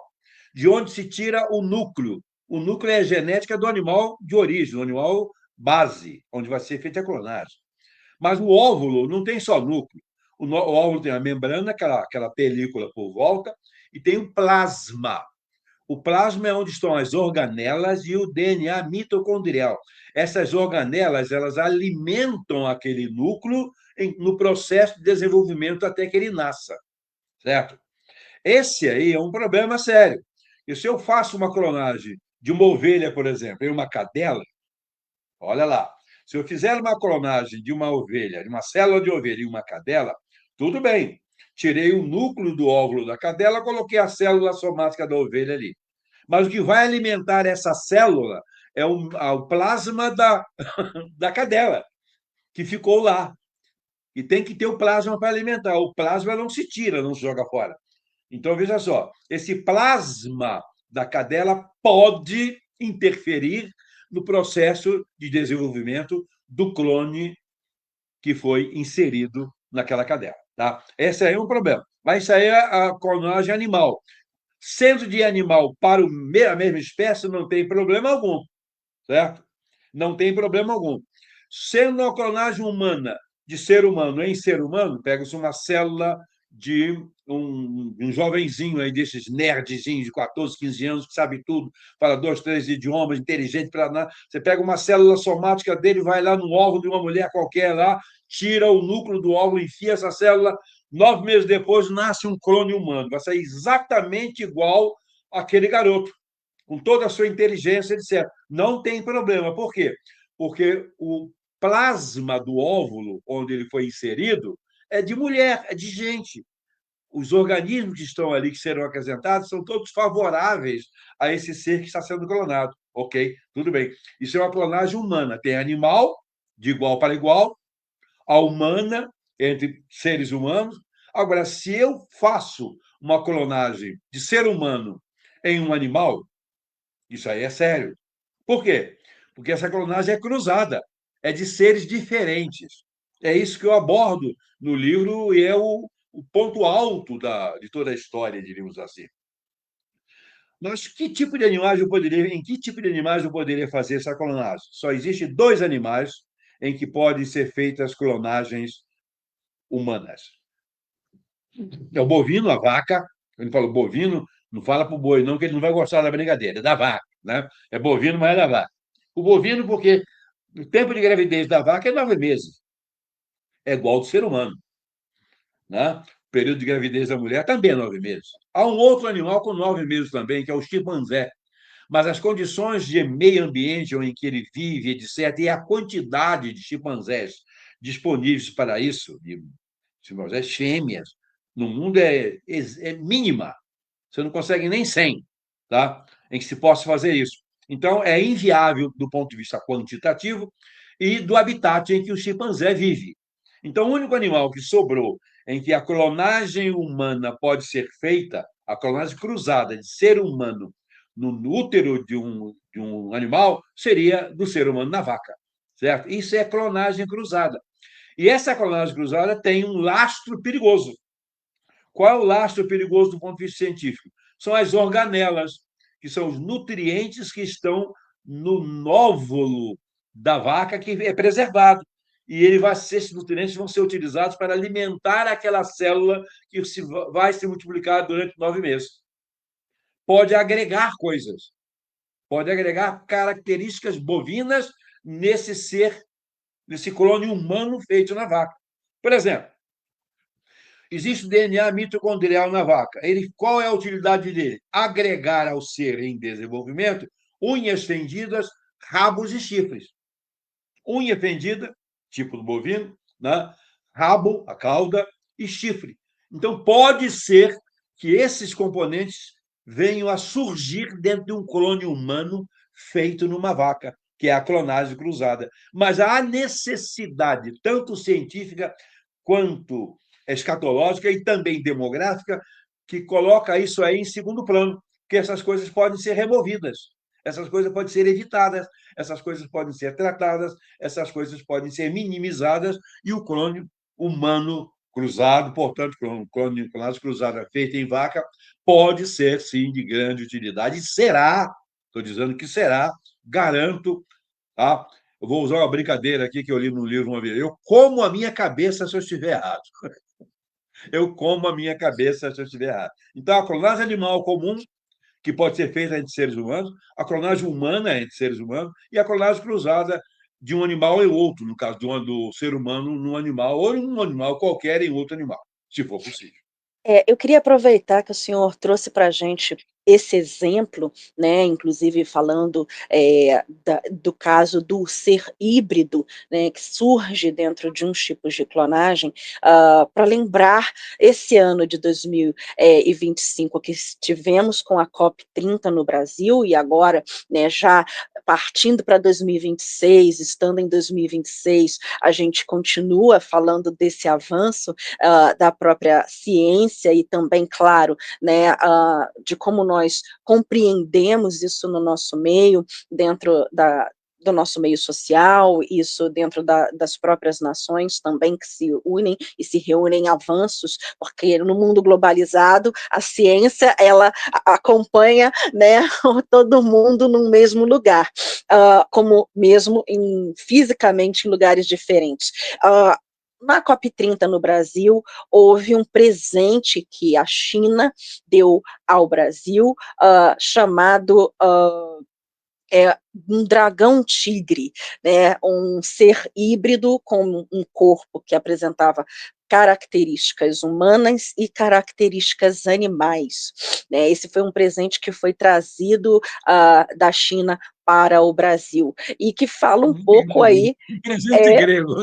de onde se tira o núcleo. O núcleo é a genética do animal de origem, do animal base, onde vai ser feita a clonagem. Mas o óvulo não tem só núcleo. O óvulo tem a membrana, aquela película por volta, e tem o plasma. O plasma é onde estão as organelas e o DNA mitocondrial. Essas organelas, elas alimentam aquele núcleo no processo de desenvolvimento até que ele nasça, certo? Esse aí é um problema sério. E se eu faço uma clonagem de uma ovelha, por exemplo, e uma cadela, olha lá, se eu fizer uma clonagem de uma ovelha, de uma célula de ovelha e uma cadela, tudo bem. Tirei o núcleo do óvulo da cadela, coloquei a célula somática da ovelha ali. Mas o que vai alimentar essa célula é o plasma da cadela, que ficou lá. E tem que ter o plasma para alimentar. O plasma não se tira, não se joga fora. Então, veja só, esse plasma da cadela pode interferir no processo de desenvolvimento do clone que foi inserido naquela cadela. Tá? Esse aí é um problema. Mas isso aí é a clonagem animal. Sendo de animal para a mesma espécie, não tem problema algum, certo? Não tem problema algum. Sendo a clonagem humana de ser humano em ser humano, pega-se uma célula de um jovenzinho aí, desses nerdzinhos de 14, 15 anos, que sabe tudo, fala dois, três idiomas, inteligente para nada. Você pega uma célula somática dele, vai lá no óvulo de uma mulher qualquer lá, tira o núcleo do óvulo, enfia essa célula, 9 meses depois nasce um clone humano. Vai sair exatamente igual àquele garoto, com toda a sua inteligência, etc. Não tem problema. Por quê? Porque o plasma do óvulo, onde ele foi inserido, é de mulher, é de gente. Os organismos que estão ali, que serão acrescentados, são todos favoráveis a esse ser que está sendo clonado. Ok, tudo bem. Isso é uma clonagem humana. Tem animal, de igual para igual, a humana, entre seres humanos. Agora, se eu faço uma clonagem de ser humano em um animal, isso aí é sério. Por quê? Porque essa clonagem é cruzada, é de seres diferentes. É isso que eu abordo no livro e é o ponto alto de toda a história, diríamos assim. Mas que tipo de animais eu poderia, em que tipo de animais eu poderia fazer essa clonagem? Só existem dois animais em que podem ser feitas clonagens humanas. É o bovino, a vaca. Ele fala bovino, não fala para o boi, não, que ele não vai gostar da brincadeira, é da vaca. Né? É bovino, mas é da vaca. O bovino, porque o tempo de gravidez da vaca é 9 meses. É igual ao do ser humano. Né? O período de gravidez da mulher também é 9 meses. Há um outro animal com 9 meses também, que é o chimpanzé. Mas as condições de meio ambiente em que ele vive, etc., e a quantidade de chimpanzés disponíveis para isso, de chimpanzés fêmeas, no mundo é mínima. Você não consegue nem 100, tá? Em que se possa fazer isso. Então, é inviável do ponto de vista quantitativo e do habitat em que o chimpanzé vive. Então, o único animal que sobrou em que a clonagem humana pode ser feita, a clonagem cruzada de ser humano no útero de um animal, seria do ser humano na vaca, certo? Isso é clonagem cruzada. E essa clonagem cruzada tem um lastro perigoso. Qual é o lastro perigoso do ponto de vista científico? São as organelas, que são os nutrientes que estão no nóvulo da vaca, que é preservado. E esses nutrientes vão ser utilizados para alimentar aquela célula que vai se multiplicar durante 9 meses. Pode agregar coisas, pode agregar características bovinas nesse ser, nesse clone humano feito na vaca. Por exemplo, existe o DNA mitocondrial na vaca. Qual é a utilidade dele? Agregar ao ser em desenvolvimento unhas fendidas, rabos e chifres. Unha fendida, tipo do bovino, né? Rabo, a cauda, e chifre. Então, pode ser que esses componentes venham a surgir dentro de um clone humano feito numa vaca, que é a clonagem cruzada. Mas há necessidade, tanto científica quanto escatológica e também demográfica, que coloca isso aí em segundo plano. que essas coisas podem ser removidas, essas coisas podem ser evitadas, essas coisas podem ser tratadas, essas coisas podem ser minimizadas, e o clone humano cruzado, portanto, clonagem cruzada feita em vaca, pode ser, sim, de grande utilidade, e será, estou dizendo que será, garanto, tá? Eu vou usar uma brincadeira aqui que eu li no livro uma vez. Eu como a minha cabeça se eu estiver errado. Eu como a minha cabeça se eu estiver errado. Então, a clonagem animal comum, que pode ser feita entre seres humanos, a clonagem humana entre seres humanos e a clonagem cruzada de um animal em outro, no caso do ser humano num animal, ou um animal qualquer em outro animal, se for possível. Eu queria aproveitar que o senhor trouxe para a gente esse exemplo, né, inclusive falando do caso do ser híbrido, né, que surge dentro de uns tipos de clonagem, para lembrar esse ano de 2025 que estivemos com a COP30 no Brasil e agora, né, já partindo para 2026, estando em 2026, a gente continua falando desse avanço da própria ciência e também, claro, né, de como nós compreendemos isso no nosso meio, dentro do nosso meio social, isso dentro das próprias nações também que se unem e se reúnem em avanços, porque no mundo globalizado a ciência ela acompanha, né, todo mundo no mesmo lugar, como mesmo fisicamente em lugares diferentes. Na COP30 no Brasil, houve um presente que a China deu ao Brasil, chamado um dragão tigre, né, um ser híbrido com um corpo que apresentava características humanas e características animais, né? Esse foi um presente que foi trazido da China para o Brasil e que fala um pouco aí Um presente é, grego.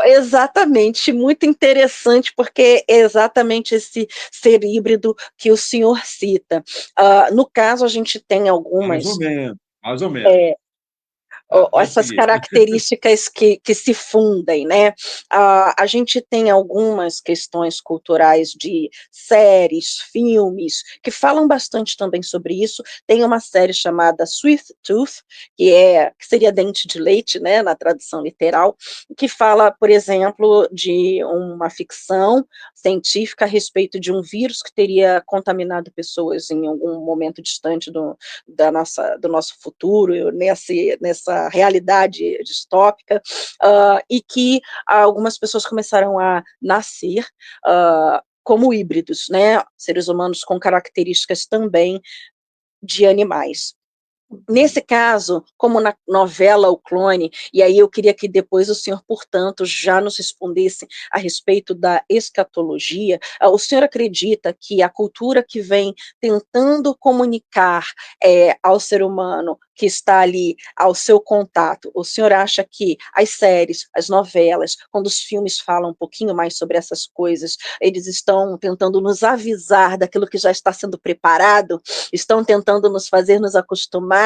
exatamente, muito interessante, porque é exatamente esse ser híbrido que o senhor cita. No caso, a gente tem Mais ou algumas menos, mais ou menos. Pode essas seguir. características que se fundem, né? A gente tem algumas questões culturais de séries, filmes, que falam bastante também sobre isso. Tem uma série chamada Sweet Tooth, que seria dente de leite, né, na tradução literal, que fala, por exemplo, de uma ficção científica a respeito de um vírus que teria contaminado pessoas em algum momento distante do nosso futuro, nessa realidade distópica, e que algumas pessoas começaram a nascer como híbridos, né, seres humanos com características também de animais. Nesse caso, como na novela O Clone, e aí eu queria que depois o senhor, portanto, já nos respondesse a respeito da escatologia, o senhor acredita que a cultura que vem tentando comunicar ao ser humano que está ali ao seu contato, o senhor acha que as séries, as novelas, quando os filmes falam um pouquinho mais sobre essas coisas, eles estão tentando nos avisar daquilo que já está sendo preparado, estão tentando nos fazer nos acostumar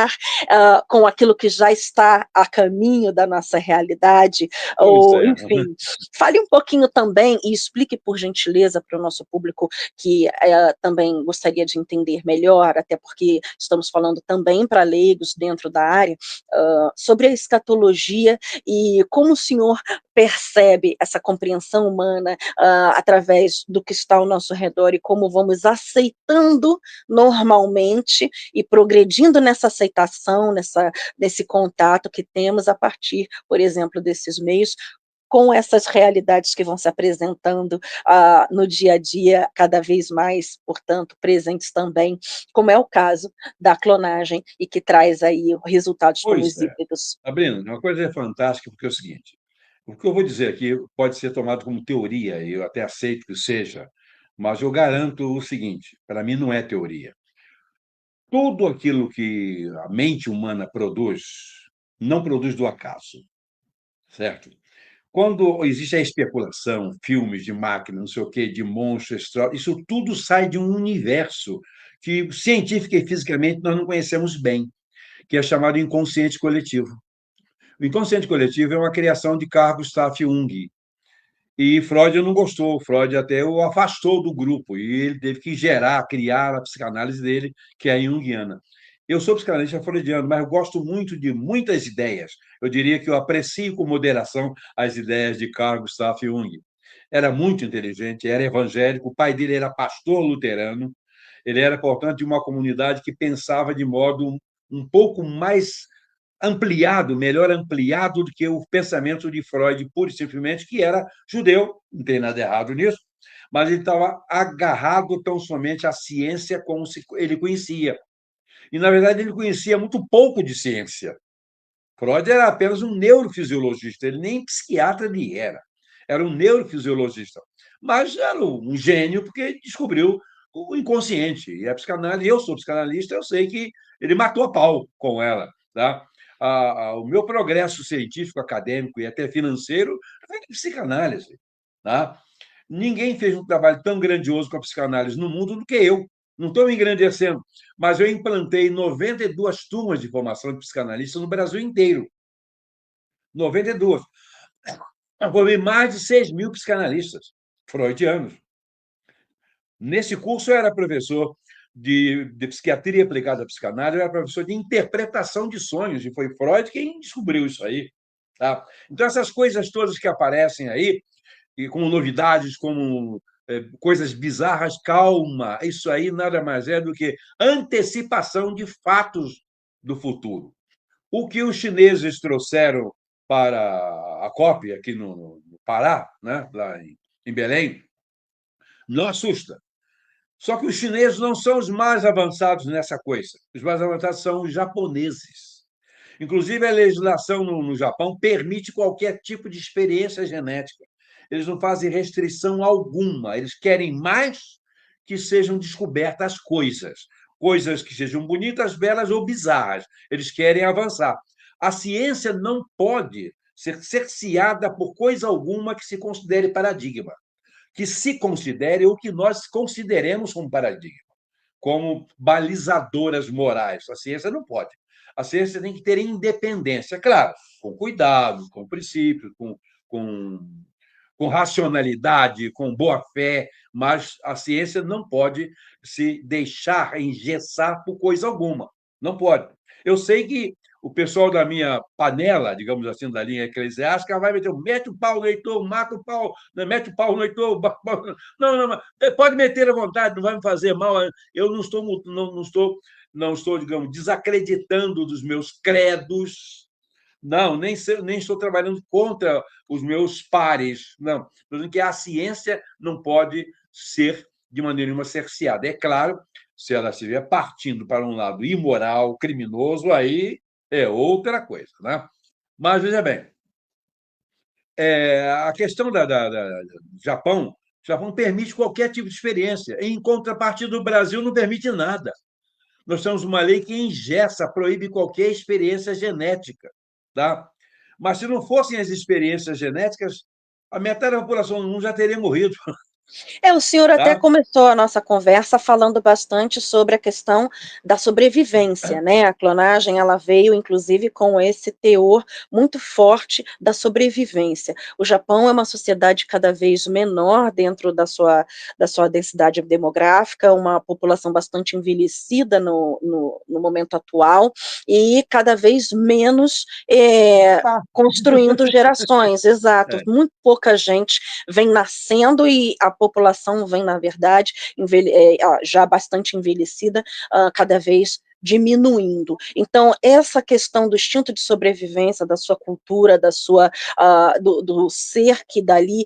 com aquilo que já está a caminho da nossa realidade, Pois ou é. enfim, fale um pouquinho também e explique por gentileza para o nosso público que também gostaria de entender melhor, até porque estamos falando também para leigos dentro da área, sobre a escatologia e como o senhor percebe essa compreensão humana através do que está ao nosso redor e como vamos aceitando normalmente e progredindo nessa aceitação, nesse contato que temos a partir, por exemplo, desses meios, com essas realidades que vão se apresentando no dia a dia, cada vez mais, portanto, presentes também, como é o caso da clonagem e que traz aí resultados como Pois os é. híbridos. Sabrina, uma coisa é fantástica, porque é o seguinte: o que eu vou dizer aqui pode ser tomado como teoria, e eu até aceito que seja, mas eu garanto o seguinte: para mim não é teoria. Tudo aquilo que a mente humana produz, não produz do acaso, certo? Quando existe a especulação, filmes de máquina, não sei o quê, de monstros, isso tudo sai de um universo que científica e fisicamente nós não conhecemos bem, que é chamado inconsciente coletivo. O inconsciente coletivo é uma criação de Carl Gustav Jung. E Freud não gostou, Freud até o afastou do grupo, e ele teve que criar a psicanálise dele, que é a junguiana. Eu sou psicanalista freudiano, mas eu gosto muito de muitas ideias. Eu diria que eu aprecio com moderação as ideias de Carl Gustav Jung. Era muito inteligente, era evangélico, o pai dele era pastor luterano, ele era, portanto, de uma comunidade que pensava de modo um pouco mais ampliado, melhor ampliado do que o pensamento de Freud, pura e simplesmente, que era judeu, não tem nada errado nisso, mas ele estava agarrado tão somente à ciência como se ele conhecia. E, na verdade, ele conhecia muito pouco de ciência. Freud era apenas um neurofisiologista, ele nem psiquiatra ele era. Era um neurofisiologista. Mas era um gênio, porque descobriu o inconsciente. E a psicanálise, eu sou psicanalista, eu sei que ele matou a pau com ela. Tá? O meu progresso científico, acadêmico e até financeiro foi de psicanálise. Tá? Ninguém fez um trabalho tão grandioso com a psicanálise no mundo do que eu. Não estou me engrandecendo, mas eu implantei 92 turmas de formação de psicanalista no Brasil inteiro. 92. Eu formei mais de 6.000 psicanalistas freudianos. Nesse curso, eu era professor de psiquiatria aplicada à psicanálise, eu era professor de interpretação de sonhos, e foi Freud quem descobriu isso aí. Tá? Então, essas coisas todas que aparecem aí, e como novidades, como coisas bizarras, calma, isso aí nada mais é do que antecipação de fatos do futuro. O que os chineses trouxeram para a COP, aqui no Pará, né, lá em Belém, não assusta. Só que os chineses não são os mais avançados nessa coisa. Os mais avançados são os japoneses. Inclusive, a legislação no Japão permite qualquer tipo de experiência genética. Eles não fazem restrição alguma. Eles querem mais que sejam descobertas coisas. Coisas que sejam bonitas, belas ou bizarras. Eles querem avançar. A ciência não pode ser cerceada por coisa alguma que se considere paradigma, que se considere o que nós consideremos como paradigma, como balizadoras morais. A ciência não pode. A ciência tem que ter independência, claro, com cuidado, com princípios, com, com racionalidade, com boa fé, mas a ciência não pode se deixar engessar por coisa alguma. Não pode. Eu sei que o pessoal da minha panela, digamos assim, da linha eclesiástica, vai meter, mete o pau no Heitor, mata o pau, mete o pau no Heitor. Não, não, pode meter à vontade, não vai me fazer mal. Eu não estou, digamos, desacreditando dos meus credos. Não, nem estou trabalhando contra os meus pares. Não, estou dizendo que a ciência não pode ser de maneira nenhuma cerceada. É claro, se ela estiver partindo para um lado imoral, criminoso, aí é outra coisa. Né? Mas, veja bem, a questão do Japão, o Japão permite qualquer tipo de experiência. Em contrapartida, o Brasil não permite nada. Nós temos uma lei que engessa, proíbe qualquer experiência genética. Tá? Mas se não fossem as experiências genéticas, a metade da população do mundo já teria morrido. O senhor até Tá? começou a nossa conversa falando bastante sobre a questão da sobrevivência, né? A clonagem, ela veio, inclusive, com esse teor muito forte da sobrevivência. O Japão é uma sociedade cada vez menor dentro da sua densidade demográfica, uma população bastante envelhecida no momento atual, e cada vez menos Tá. construindo gerações, exato. É. Muito pouca gente vem nascendo e a população vem, na verdade, já bastante envelhecida, cada vez diminuindo. Então, essa questão do instinto de sobrevivência, da sua cultura, do ser que dali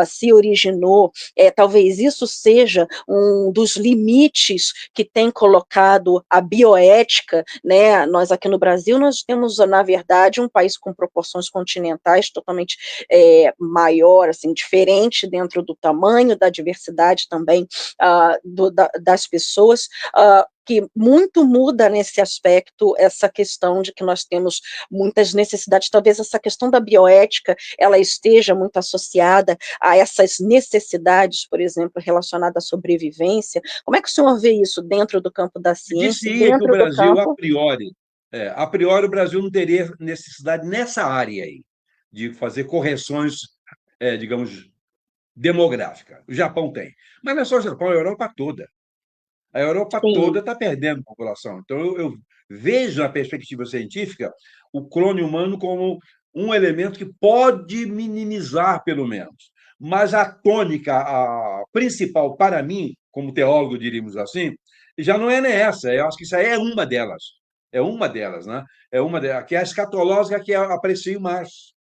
se originou, talvez isso seja um dos limites que tem colocado a bioética, né? Nós aqui no Brasil, nós temos, na verdade, um país com proporções continentais totalmente maior, assim, diferente dentro do tamanho, da diversidade também das pessoas, que muito muda nesse aspecto, essa questão de que nós temos muitas necessidades, talvez essa questão da bioética, ela esteja muito associada a essas necessidades, por exemplo, relacionadas à sobrevivência. Como é que o senhor vê isso dentro do campo da ciência e Disse que o dentro do Brasil, campo? a priori, o Brasil não teria necessidade nessa área aí, de fazer correções, digamos, demográfica. O Japão tem. Mas não é só o Japão, a Europa toda. A Europa toda Sim, está perdendo população. Então, eu vejo, na perspectiva científica, o clone humano como um elemento que pode minimizar, pelo menos. Mas a tônica, a principal para mim, como teólogo, diríamos assim, já não é nem essa. Eu acho que isso aí é uma delas. É uma delas, né? É uma delas, que é a escatológica, que eu aprecio mais.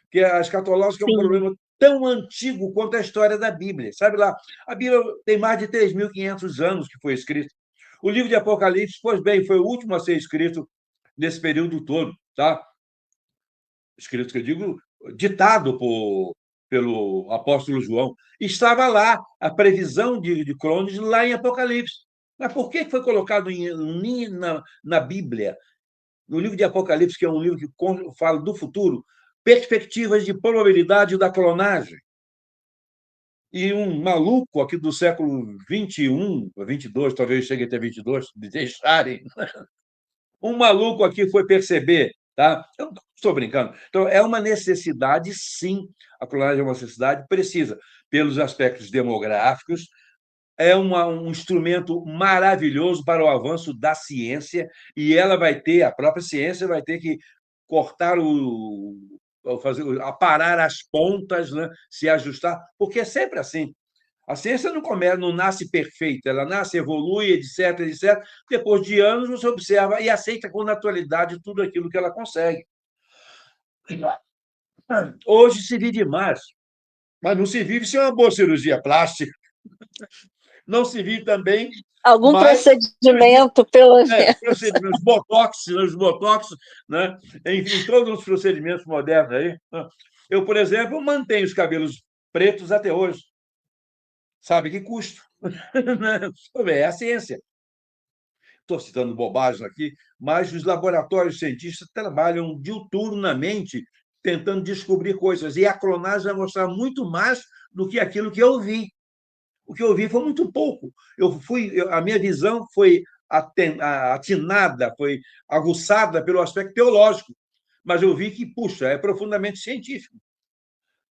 Porque a escatológica é um sim. problema tão antigo quanto a história da Bíblia. Sabe lá, a Bíblia tem mais de 3.500 anos que foi escrita. O livro de Apocalipse, pois bem, foi o último a ser escrito nesse período todo, tá? Escrito, que eu digo, ditado pelo apóstolo João. Estava lá a previsão de Cronos lá em Apocalipse. Mas por que foi colocado na Bíblia, no livro de Apocalipse, que é um livro que fala do futuro, perspectivas de probabilidade da clonagem? E um maluco aqui do século 21, 22, talvez chegue até 22, de deixarem, um maluco aqui foi perceber, tá? Eu não estou brincando. Então, é uma necessidade, sim, a clonagem é uma necessidade, precisa, pelos aspectos demográficos, é um instrumento maravilhoso para o avanço da ciência, e ela vai ter, a própria ciência vai ter que cortar fazer, aparar as pontas, né? Se ajustar, porque é sempre assim. A ciência não começa, não nasce perfeita, ela nasce, evolui, etc, etc. Depois de anos, você observa e aceita com naturalidade tudo aquilo que ela consegue. Hoje se vive mais, mas não se vive sem uma boa cirurgia plástica, não se vive também Algum mais cirurgia, procedimento, pelo menos. procedimentos, os botox, né? Enfim, todos os procedimentos modernos aí. Eu, por exemplo, mantenho os cabelos pretos até hoje. Sabe que custo? É a ciência. Estou citando bobagens aqui, mas os laboratórios cientistas trabalham diuturnamente tentando descobrir coisas. E a clonagem vai mostrar muito mais do que aquilo que eu vi. O que eu vi foi muito pouco. A minha visão foi atinada, foi aguçada pelo aspecto teológico, mas eu vi que, puxa, é profundamente científico.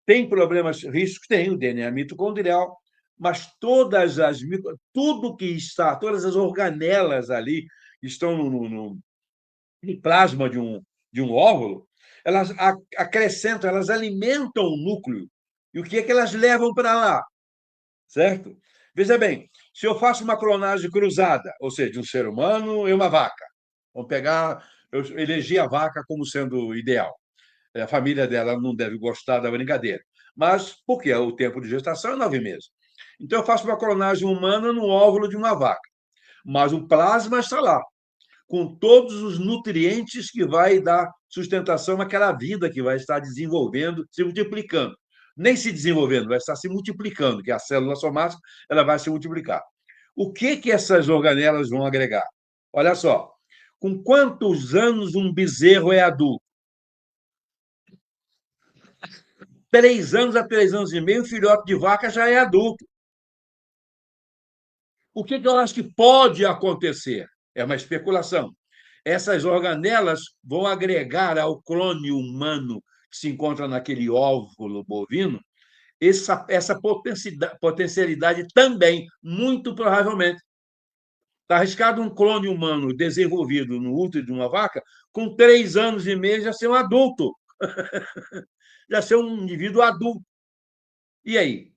Tem problemas, riscos? Tem, o DNA mitocondrial, mas tudo que está, todas as organelas ali que estão no plasma de um óvulo, elas acrescentam, elas alimentam o núcleo. E o que é que elas levam para lá? Certo? Veja bem, se eu faço uma clonagem cruzada, ou seja, de um ser humano e uma vaca, vamos pegar, eu elegi a vaca como sendo ideal. A família dela não deve gostar da brincadeira. Mas, porque o tempo de gestação é 9 meses. Então, eu faço uma clonagem humana no óvulo de uma vaca. Mas o plasma está lá, com todos os nutrientes que vai dar sustentação àquela vida que vai estar desenvolvendo, se multiplicando. Nem se desenvolvendo, vai estar se multiplicando, que a célula somática ela vai se multiplicar. O que essas organelas vão agregar? Olha só, com quantos anos um bezerro é adulto? 3 anos a 3 anos e meio, o filhote de vaca já é adulto. O que eu acho que pode acontecer? É uma especulação. Essas organelas vão agregar ao clone humano que se encontra naquele óvulo bovino essa potencialidade também, muito provavelmente. Está arriscado um clone humano desenvolvido no útero de uma vaca, com 3 anos e meio já ser um adulto, já ser um indivíduo adulto. E aí?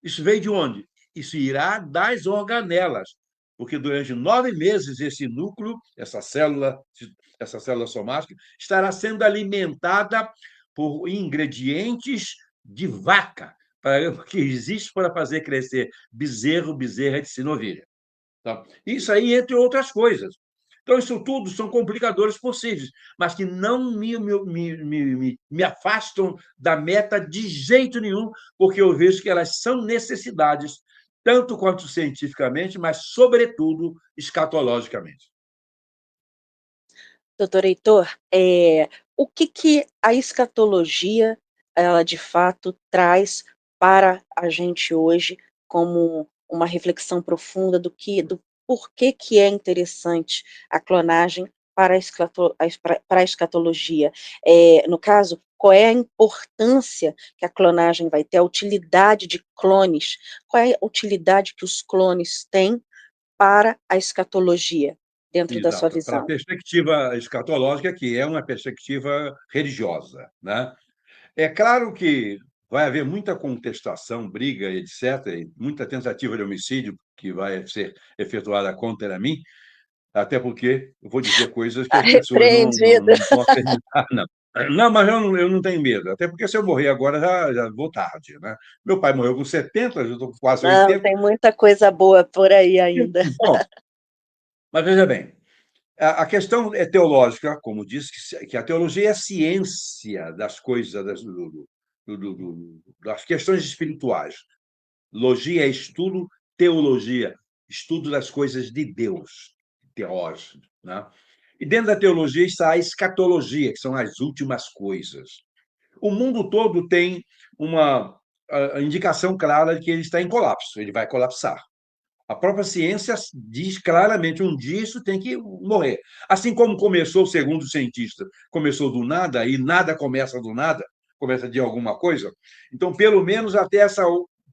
Isso veio de onde? Isso irá das organelas, porque durante 9 meses esse núcleo, essa célula somática, estará sendo alimentada por ingredientes de vaca, que existe para fazer crescer bezerro, bezerra de sinovilha. Tá? Isso aí, entre outras coisas. Então, isso tudo são complicadores possíveis, mas que não me afastam da meta de jeito nenhum, porque eu vejo que elas são necessidades, tanto quanto cientificamente, mas, sobretudo, escatologicamente. Doutor Heitor, o que a escatologia, ela de fato traz para a gente hoje como uma reflexão profunda do porquê que é interessante a clonagem para a escatologia? No caso, qual é a importância que a clonagem vai ter, a utilidade de clones, qual é a utilidade que os clones têm para a escatologia, dentro da sua Exato. Para a visão. perspectiva escatológica, que é uma perspectiva religiosa, né? É claro que vai haver muita contestação, briga, etc., e muita tentativa de homicídio que vai ser efetuada contra mim, até porque eu vou dizer coisas que Está as pessoas repreendido. não vão acreditar, não. Não, mas eu não tenho medo, até porque se eu morrer agora já vou tarde, né? Meu pai morreu com 70, eu estou com quase Não, 80. tem muita coisa boa por aí ainda. Bom, mas veja bem, a questão é teológica, como diz, que a teologia é a ciência das coisas, das questões espirituais. Logia é estudo, teologia, estudo das coisas de Deus, teós, né? E dentro da teologia está a escatologia, que são as últimas coisas. O mundo todo tem uma a indicação clara de que ele está em colapso, ele vai colapsar. A própria ciência diz claramente, um dia isso tem que morrer. Assim como começou, segundo o cientista, começou do nada, e nada começa do nada, começa de alguma coisa. Então, pelo menos até essa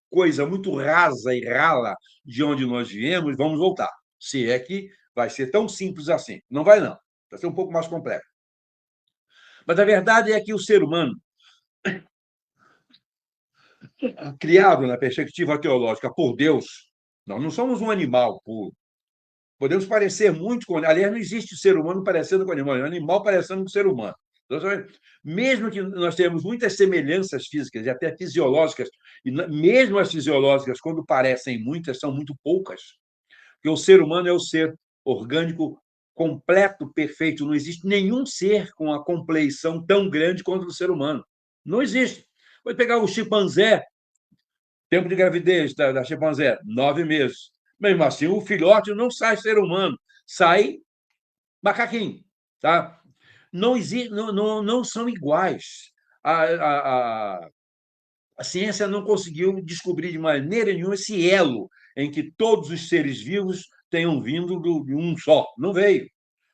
coisa muito rasa e rala de onde nós viemos, vamos voltar. Se é que vai ser tão simples assim. Não vai, não. Vai ser um pouco mais complexo. Mas a verdade é que o ser humano, criado na perspectiva teológica por Deus, nós não somos um animal puro. Podemos parecer muito com. Aliás, não existe ser humano parecendo com animal, é um animal parecendo com ser humano. Então, mesmo que nós tenhamos muitas semelhanças físicas e até fisiológicas, e mesmo as fisiológicas, quando parecem muitas, são muito poucas, porque o ser humano é o ser orgânico completo, perfeito. Não existe nenhum ser com a compleição tão grande quanto o ser humano. Não existe. Pode pegar o chimpanzé, tempo de gravidez da chimpanzé, 9 meses. Mesmo assim, o filhote não sai ser humano, sai macaquinho, tá? Não, existe, não são iguais. A ciência não conseguiu descobrir de maneira nenhuma esse elo em que todos os seres vivos tenham vindo de um só. Não veio.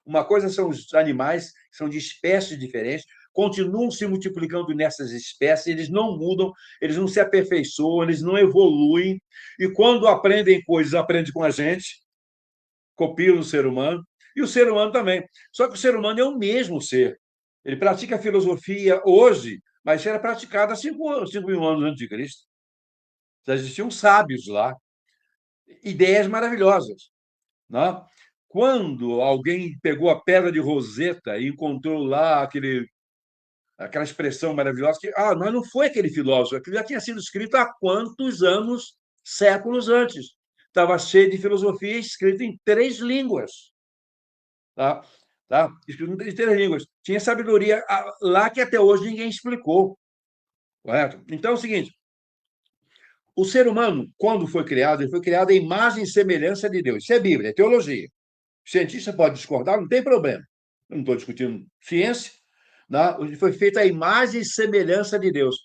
Uma coisa são os animais, que são de espécies diferentes, continuam se multiplicando nessas espécies, eles não mudam, eles não se aperfeiçoam, eles não evoluem, e quando aprendem coisas, aprendem com a gente, copiam o ser humano, e o ser humano também. Só que o ser humano é o mesmo ser. Ele pratica a filosofia hoje, mas era praticada há 5.000 anos antes de Cristo. Já existiam sábios lá, ideias maravilhosas. Né? Quando alguém pegou a pedra de Roseta e encontrou lá aquela expressão maravilhosa que, mas não foi aquele filósofo, aquilo já tinha sido escrito há quantos anos, séculos antes. Estava cheio de filosofia escrita em 3 línguas. Tá? Tá? Escrito em 3 línguas. Tinha sabedoria lá que até hoje ninguém explicou. Correto? Então é o seguinte: o ser humano, quando foi criado, ele foi criado à imagem e semelhança de Deus. Isso é Bíblia, é teologia. O cientista pode discordar, não tem problema. Eu não estou discutindo ciência. Né? Foi feita à imagem e semelhança de Deus.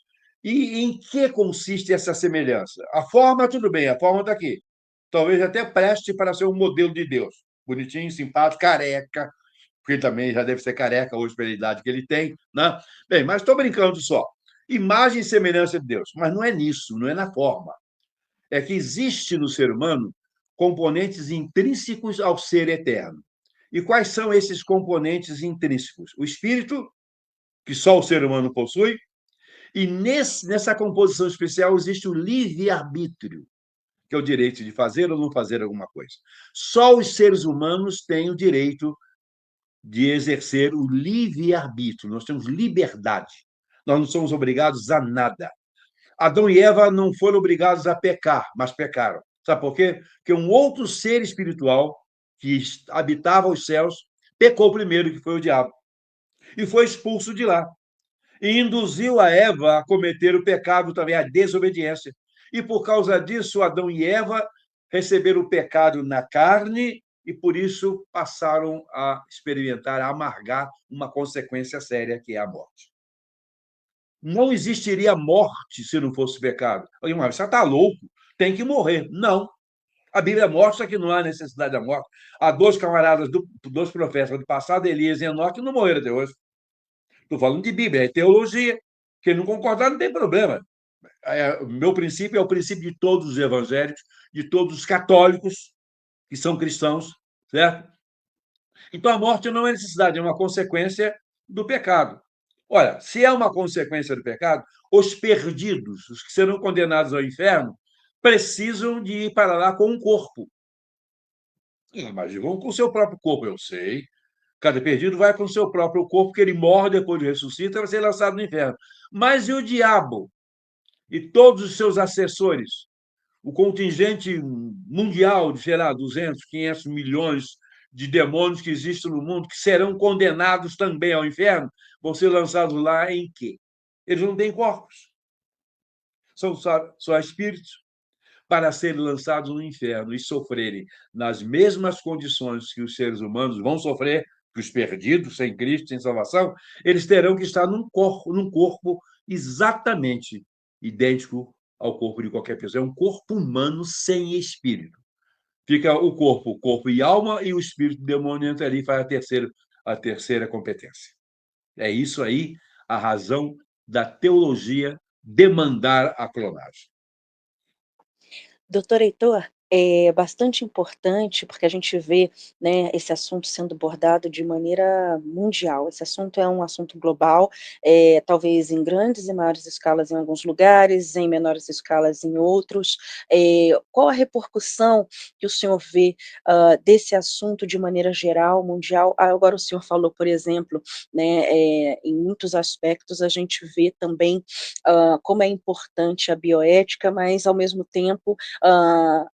E em que consiste essa semelhança? A forma, tudo bem, a forma está aqui. Talvez até preste para ser um modelo de Deus. Bonitinho, simpático, careca, porque ele também já deve ser careca hoje pela idade que ele tem. Né? Bem, mas estou brincando só. Imagem e semelhança de Deus. Mas não é nisso, não é na forma. É que existe no ser humano componentes intrínsecos ao ser eterno. E quais são esses componentes intrínsecos? O espírito, que só o ser humano possui, e nessa composição especial existe o livre-arbítrio, que é o direito de fazer ou não fazer alguma coisa. Só os seres humanos têm o direito de exercer o livre-arbítrio. Nós temos liberdade. Nós não somos obrigados a nada. Adão e Eva não foram obrigados a pecar, mas pecaram. Sabe por quê? Porque um outro ser espiritual que habitava os céus pecou primeiro, que foi o diabo, e foi expulso de lá. E induziu a Eva a cometer o pecado também, a desobediência. E por causa disso, Adão e Eva receberam o pecado na carne e por isso passaram a experimentar, a amargar uma consequência séria, que é a morte. Não existiria morte se não fosse pecado. Mas você está louco, tem que morrer. Não. A Bíblia mostra que não há necessidade da morte. Há 2 camaradas, 2 profetas do passado, Elias e Enoque, não morreram até hoje. Estou falando de Bíblia, é teologia. Quem não concordar não tem problema. O meu princípio é o princípio de todos os evangélicos, de todos os católicos que são cristãos, certo? Então a morte não é necessidade, é uma consequência do pecado. Olha, se é uma consequência do pecado, os perdidos, os que serão condenados ao inferno, precisam de ir para lá com um corpo. Mas vão com o seu próprio corpo, eu sei. Cada perdido vai com o seu próprio corpo, que ele morre, depois ressuscita, vai ser lançado no inferno. Mas e o diabo e todos os seus assessores? O contingente mundial de, sei lá, 200, 500 milhões de demônios que existem no mundo, que serão condenados também ao inferno, vão ser lançados lá em quê? Eles não têm corpos, são só espíritos para serem lançados no inferno e sofrerem nas mesmas condições que os seres humanos vão sofrer, que os perdidos, sem Cristo, sem salvação, eles terão que estar num corpo exatamente idêntico ao corpo de qualquer pessoa. É um corpo humano sem espírito. Fica o corpo e alma, e o espírito do demônio entra ali e faz a terceira competência. É isso aí a razão da teologia demandar a clonagem. Doutor Heitor, é bastante importante, porque a gente vê, né, esse assunto sendo abordado de maneira mundial. Esse assunto é um assunto global, talvez em grandes e maiores escalas em alguns lugares, em menores escalas em outros. Qual a repercussão que o senhor vê desse assunto de maneira geral, mundial? Agora o senhor falou, por exemplo, né, em muitos aspectos a gente vê também como é importante a bioética, mas ao mesmo tempo uh,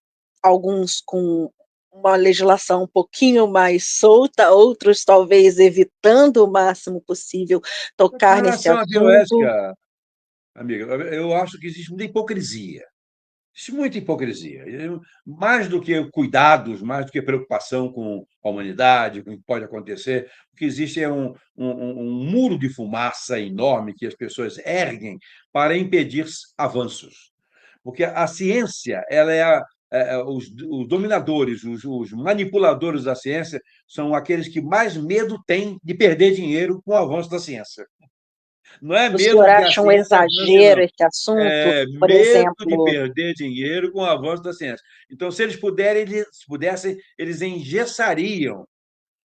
alguns com uma legislação um pouquinho mais solta, outros talvez evitando o máximo possível Com tocar nesse relação à assunto. bioética, amiga, eu acho que existe muita hipocrisia. Existe muita hipocrisia. Mais do que cuidados, mais do que preocupação com a humanidade, com o que pode acontecer, o que existe é um muro de fumaça enorme que as pessoas erguem para impedir avanços. Porque a ciência, ela os dominadores, os manipuladores da ciência, são aqueles que mais medo têm de perder dinheiro com o avanço da ciência. Não é O senhor medo que a acha um ciência avance, exagero não. esse assunto? É Por medo de exemplo, perder dinheiro com o avanço da ciência. Então, se eles pudessem, eles engessariam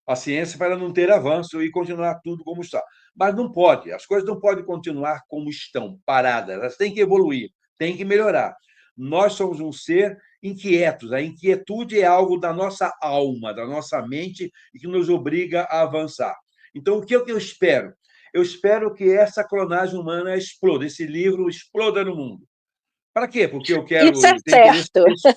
a ciência para não ter avanço e continuar tudo como está. Mas não pode, as coisas não podem continuar como estão, paradas, elas têm que evoluir, têm que melhorar. Nós somos um ser inquietos, a inquietude é algo da nossa alma, da nossa mente e que nos obriga a avançar. Então, o que é que eu espero? Eu espero que essa clonagem humana exploda, esse livro exploda no mundo. Para quê? Porque eu isso é quero ter interesse certo. nisso.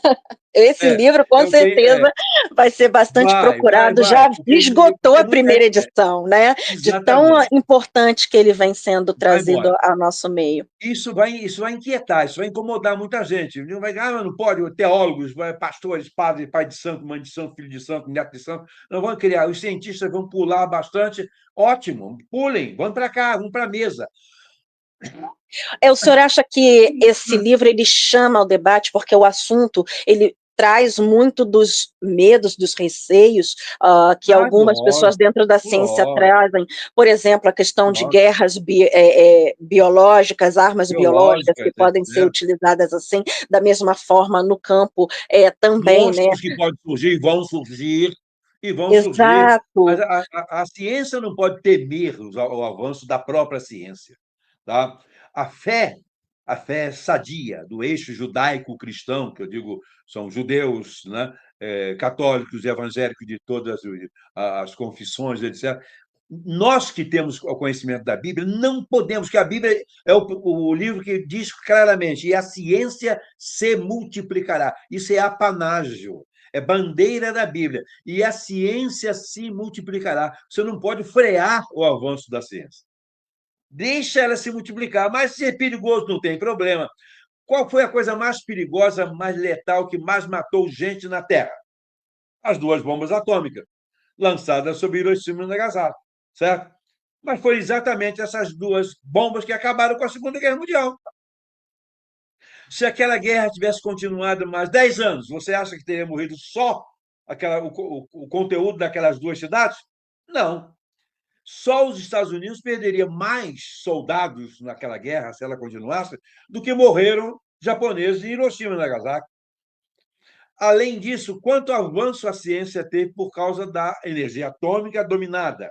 Esse É, livro, com eu tenho, certeza, vai ser bastante procurado. vai, Já esgotou porque a primeira edição, né? De tão exatamente, importante que ele vem sendo vai trazido embora. ao nosso meio. Isso vai inquietar, isso vai incomodar muita gente. Não vai, não pode, teólogos, pastores, padres, pai de santo, mãe de santo, filho de santo, neto de santo, não vão criar. Os cientistas vão pular bastante. Ótimo, pulem, vão para cá, vão para a mesa. O senhor acha que esse livro ele chama ao debate porque o assunto ele traz muito dos medos, dos receios que Mas, algumas pessoas lógico, dentro da ciência lógico, trazem, por exemplo, a questão de lógico. guerras biológicas, armas biológicas que Biológicas, podem ser etc. utilizadas assim, da mesma forma no campo também, né? Monstros que podem surgir, vão surgir, e vão surgir. Mas Exato. a ciência não pode temer o avanço da própria ciência. Tá? A fé, a fé sadia do eixo judaico-cristão, que eu digo são judeus, né? Católicos e evangélicos de todas as confissões, etc. Nós que temos o conhecimento da Bíblia, não podemos, que a Bíblia é o livro que diz claramente, e a ciência se multiplicará. Isso é apanágio, é bandeira da Bíblia. E a ciência se multiplicará. Você não pode frear o avanço da ciência. Deixa ela se multiplicar, mas se é perigoso, não tem problema. Qual foi a coisa mais perigosa, mais letal, que mais matou gente na Terra? As duas bombas atômicas, lançadas sobre Hiroshima e Nagasaki, certo? Mas foi exatamente essas duas bombas que acabaram com a Segunda Guerra Mundial. Se aquela guerra tivesse continuado mais 10 anos, você acha que teria morrido só o conteúdo daquelas duas cidades? Não. Só os Estados Unidos perderia mais soldados naquela guerra, se ela continuasse, do que morreram japoneses em Hiroshima e Nagasaki. Além disso, quanto avanço a ciência teve por causa da energia atômica dominada?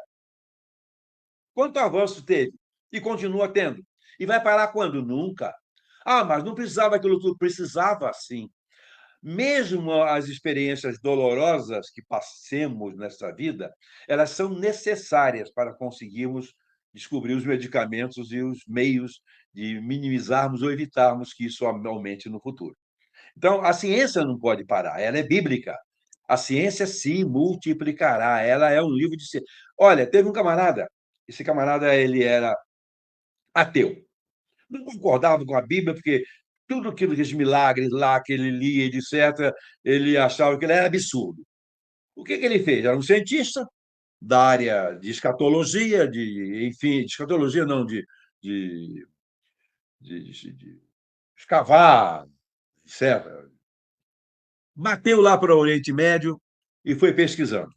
Quanto avanço teve? E continua tendo. E vai parar quando? Nunca. Ah, mas não precisava aquilo tudo. Precisava, sim. Mesmo as experiências dolorosas que passemos nessa vida, elas são necessárias para conseguirmos descobrir os medicamentos e os meios de minimizarmos ou evitarmos que isso aumente no futuro. Então, a ciência não pode parar, ela é bíblica. A ciência se multiplicará, ela é um livro de ciência. Olha, teve um camarada, esse camarada ele era ateu, não concordava com a Bíblia, porque tudo aquilo, aqueles milagres lá que ele lia, etc., ele achava que ele era absurdo. O que ele fez? Era um cientista da área de escatologia, enfim, de escatologia não, de, de escavar, etc. Bateu lá para o Oriente Médio e foi pesquisando.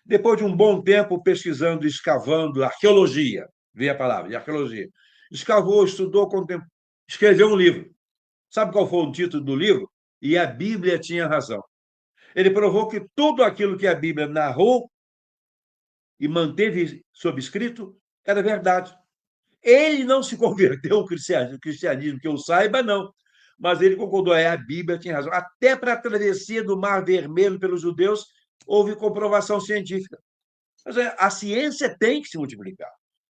Depois de um bom tempo pesquisando, escavando, arqueologia, veio a palavra, de arqueologia. Escavou, estudou, escreveu um livro. Sabe qual foi o título do livro? E a Bíblia tinha razão. Ele provou que tudo aquilo que a Bíblia narrou e manteve sob escrito era verdade. Ele não se converteu ao cristianismo, que eu saiba, não. Mas ele concordou, a Bíblia tinha razão. Até para a travessia do Mar Vermelho pelos judeus, houve comprovação científica. Mas a ciência tem que se multiplicar.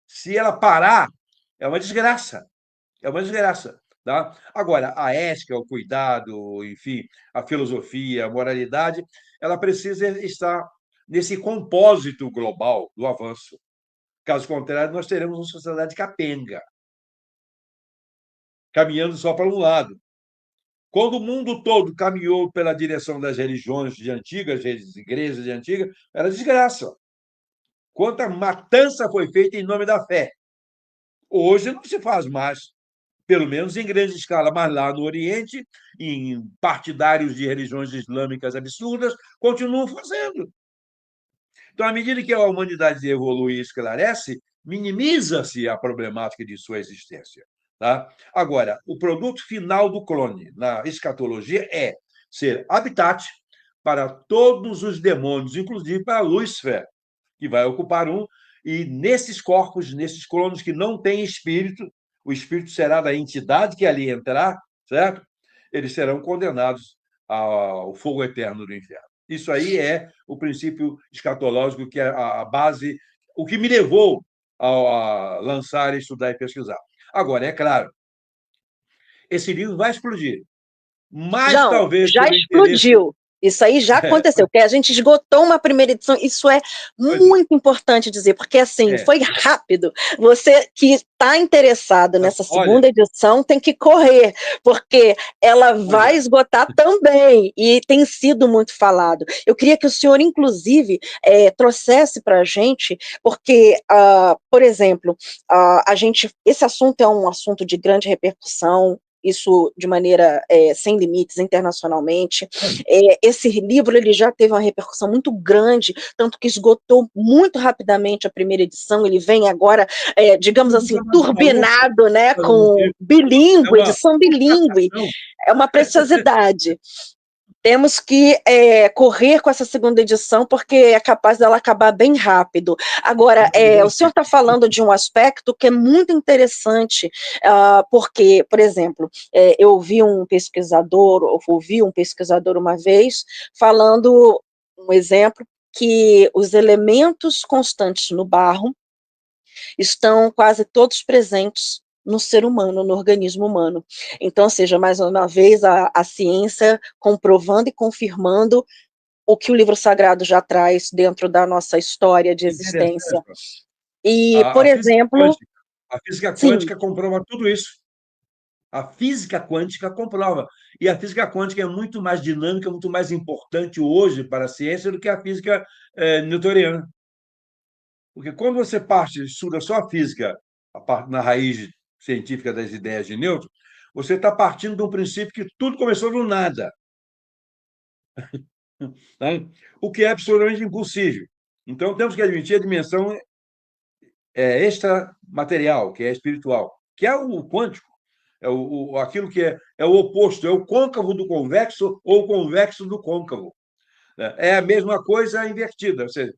Se ela parar, é uma desgraça. É uma desgraça. Tá? Agora, a ética, o cuidado, enfim, a filosofia, a moralidade, ela precisa estar nesse compósito global do avanço. Caso contrário, nós teremos uma sociedade capenga, caminhando só para um lado. Quando o mundo todo caminhou pela direção das religiões de antigas, as igrejas de antiga, era desgraça. Quanta matança foi feita em nome da fé. Hoje não se faz mais, pelo menos em grande escala, mas lá no Oriente, em partidários de religiões islâmicas absurdas, continuam fazendo. Então, à medida que a humanidade evolui e esclarece, minimiza-se a problemática de sua existência. Tá? Agora, o produto final do clone na escatologia é ser habitat para todos os demônios, inclusive para Lúcifer, que vai ocupar um, e nesses corpos, nesses clones que não têm espírito, o espírito será da entidade que ali entrar, certo? Eles serão condenados ao fogo eterno do inferno. Isso aí é o princípio escatológico, que é a base, o que me levou a lançar, estudar e pesquisar. Agora, é claro, esse livro vai explodir, mas Não, talvez já pelo interesse. explodiu. Isso aí já aconteceu, porque a gente esgotou uma primeira edição. Isso é muito importante dizer, porque assim, É, foi rápido. Você que está interessado nessa olha, segunda edição tem que correr, porque ela vai olha, esgotar também, e tem sido muito falado. Eu queria que o senhor, inclusive, trouxesse para a gente, porque, por exemplo, esse assunto é um assunto de grande repercussão, isso de maneira sem limites internacionalmente. Esse livro ele já teve uma repercussão muito grande, tanto que esgotou muito rapidamente a primeira edição, ele vem agora, digamos assim, turbinado, né, com é bilíngue, uma edição bilíngue, provocação. é uma preciosidade. Temos que correr com essa segunda edição, porque é capaz dela acabar bem rápido. Agora, o senhor está falando de um aspecto que é muito interessante, porque, por exemplo, eu ouvi um pesquisador uma vez falando, um exemplo, que os elementos constantes no barro estão quase todos presentes no ser humano, no organismo humano. Então, seja, mais uma vez, a ciência comprovando e confirmando o que o livro sagrado já traz dentro da nossa história de existência. Interessante. E, A, por a física exemplo, quântica, a física sim, quântica comprova tudo isso. A física quântica comprova. E a física quântica é muito mais dinâmica, muito mais importante hoje para a ciência do que a física newtoniana. Porque quando você estuda só a física, a parte na raiz científica das ideias de Newton, você está partindo de um princípio que tudo começou do nada, tá? O que é absolutamente impossível. Então, temos que admitir a dimensão extramaterial, que é espiritual, que é o quântico, aquilo que é o oposto, é o côncavo do convexo ou o convexo do côncavo. Né? É a mesma coisa invertida. Ou seja,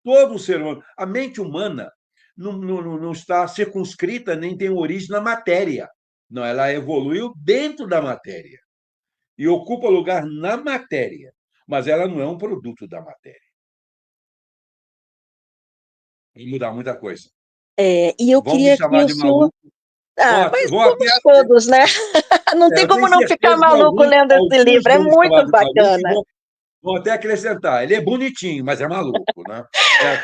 todo ser humano, a mente humana não está circunscrita nem tem origem na matéria. Não, ela evoluiu dentro da matéria e ocupa lugar na matéria, mas ela não é um produto da matéria. Vai mudar muita coisa. E eu Vão me queria que chamar o de senhor. maluco. Ah, mas Vão até. somos todos, né? Não tem Eu tenho como não ficar certeza que maluco lendo esse alguns livro, é vão me chamar muito de maluco e bacana. vão até acrescentar. Ele é bonitinho, mas é maluco, né?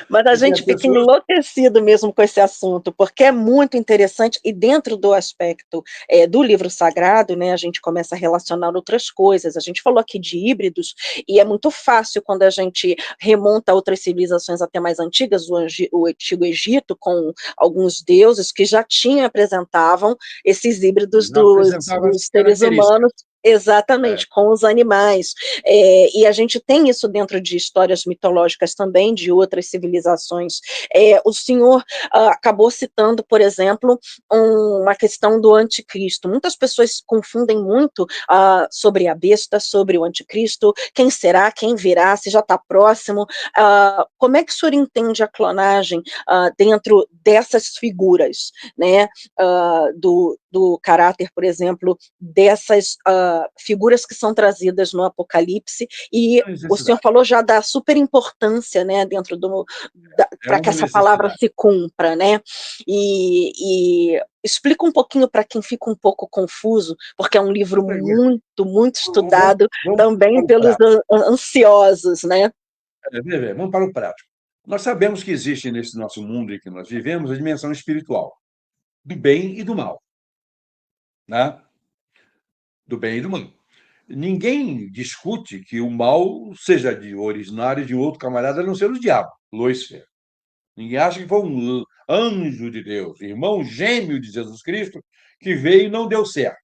Mas a Porque gente as fica pessoas. enlouquecido mesmo com esse assunto, porque é muito interessante, e dentro do aspecto do livro sagrado, né, a gente começa a relacionar outras coisas. A gente falou aqui de híbridos, e é muito fácil quando a gente remonta a outras civilizações até mais antigas, o Antigo Egito, com alguns deuses que já tinham, apresentavam esses híbridos Já dos, apresentava dos as seres características. humanos. É, Exatamente, com os animais. E a gente tem isso dentro de histórias mitológicas também, de outras civilizações. O senhor acabou citando, por exemplo, uma questão do anticristo. Muitas pessoas confundem muito sobre a besta, sobre o anticristo, quem será, quem virá, se já está próximo. Como é que o senhor entende a clonagem dentro dessas figuras, né? Do caráter, por exemplo, dessas figuras que são trazidas no Apocalipse, e uma o senhor necessidade. falou já da super importância, né, dentro É para que uma essa palavra necessidade. se cumpra, né? E explica um pouquinho para quem fica um pouco confuso, porque é um livro muito, muito Vamos, estudado vamos também para o pelos prático. ansiosos, né? Vamos para o prático. Nós sabemos que existe nesse nosso mundo em que nós vivemos a dimensão espiritual, do bem e do mal. Né? Do bem e do mal. Ninguém discute que o mal seja originário de outro camarada, a não ser o diabo, Lúcifer. Ninguém acha que foi um anjo de Deus, irmão gêmeo de Jesus Cristo, que veio e não deu certo.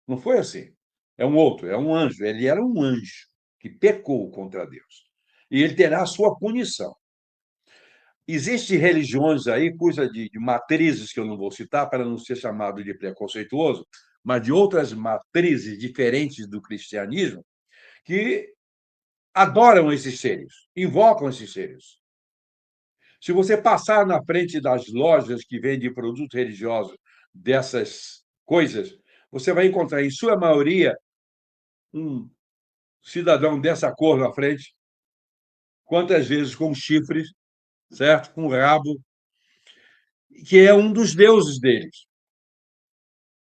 Não foi assim. É um outro, é um anjo. Ele era um anjo que pecou contra Deus. E ele terá a sua punição. Existem religiões aí, coisa de matrizes que eu não vou citar para não ser chamado de preconceituoso, mas de outras matrizes diferentes do cristianismo, que adoram esses seres, invocam esses seres. Se você passar na frente das lojas que vendem produtos religiosos dessas coisas, você vai encontrar, em sua maioria, um cidadão dessa cor na frente, quantas vezes com chifres, certo? Com rabo, que é um dos deuses deles,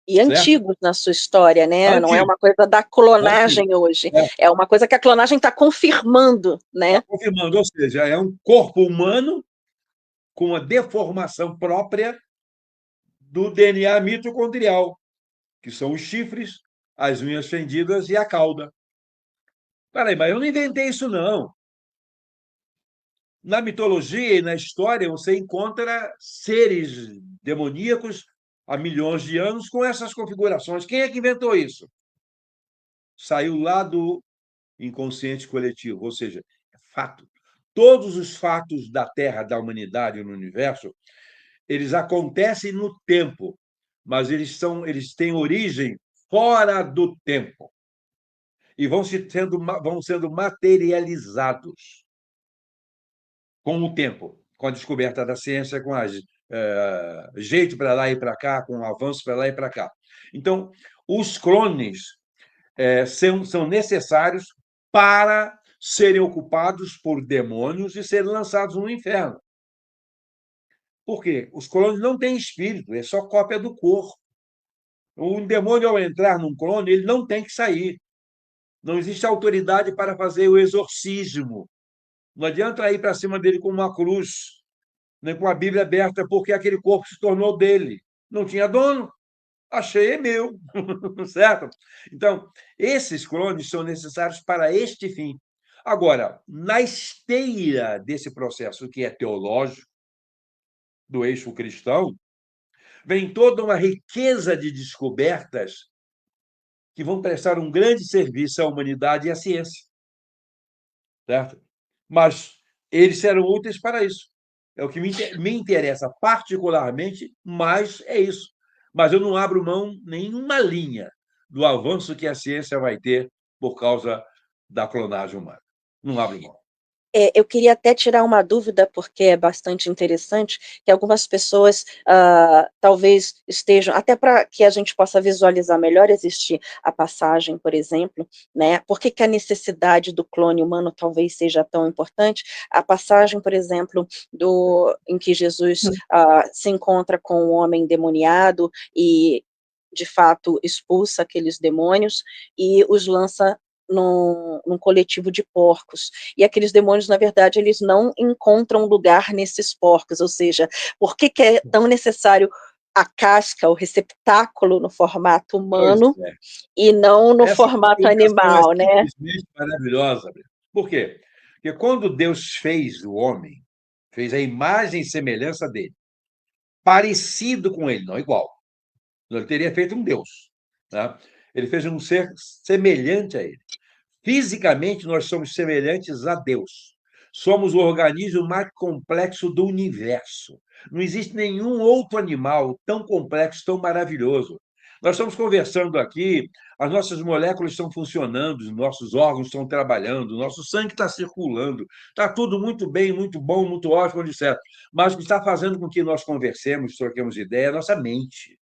E certo? antigos na sua história, né? Não é Antigo, uma coisa da antigo. clonagem hoje, é uma coisa que a clonagem está confirmando, Está né? confirmando, ou seja, é um corpo humano com uma deformação própria do DNA mitocondrial, que são os chifres, as unhas fendidas e a cauda. Peraí, mas eu não inventei isso, não. Na mitologia e na história, você encontra seres demoníacos há milhões de anos com essas configurações. Quem é que inventou isso? Saiu lá do inconsciente coletivo, ou seja, é fato. Todos os fatos da Terra, da humanidade e no universo, eles acontecem no tempo, mas eles têm origem fora do tempo e vão sendo materializados com o tempo, com a descoberta da ciência, com a jeito para lá e para cá, com o avanço para lá e para cá. Então, os clones são necessários para serem ocupados por demônios e serem lançados no inferno. Por quê? Os clones não têm espírito, é só cópia do corpo. Um demônio, ao entrar num clone, ele não tem que sair. Não existe autoridade para fazer o exorcismo. Não adianta ir para cima dele com uma cruz, nem com a Bíblia aberta, porque aquele corpo se tornou dele. Não tinha dono. Achei, é meu. Certo? Então, esses clones são necessários para este fim. Agora, na esteira desse processo que é teológico, do eixo cristão, vem toda uma riqueza de descobertas que vão prestar um grande serviço à humanidade e à ciência. Certo? Mas eles serão úteis para isso. É o que me interessa particularmente, mas é isso. Mas eu não abro mão nenhuma linha do avanço que a ciência vai ter por causa da clonagem humana. Não abro mão. Eu queria até tirar uma dúvida, porque é bastante interessante, que algumas pessoas talvez estejam, até para que a gente possa visualizar melhor, existir a passagem, por exemplo, né? Por que a necessidade do clone humano talvez seja tão importante? A passagem, por exemplo, em que Jesus se encontra com o homem endemoniado e, de fato, expulsa aqueles demônios e os lança num coletivo de porcos. E aqueles demônios, na verdade, eles não encontram lugar nesses porcos, ou seja, por que é tão necessário a casca, o receptáculo no formato Pois humano é. e não no Essa formato explicação é animal, né? simplesmente maravilhosa. Por quê? Porque quando Deus fez o homem, fez a imagem e semelhança dele, parecido com ele, não igual. Ele teria feito um Deus. Tá? Ele fez um ser semelhante a ele. Fisicamente, nós somos semelhantes a Deus. Somos o organismo mais complexo do universo. Não existe nenhum outro animal tão complexo, tão maravilhoso. Nós estamos conversando aqui, as nossas moléculas estão funcionando, os nossos órgãos estão trabalhando, o nosso sangue está circulando, está tudo muito bem, muito bom, muito ótimo, etc. Mas o que está fazendo com que nós conversemos, troquemos ideia, é a nossa mente,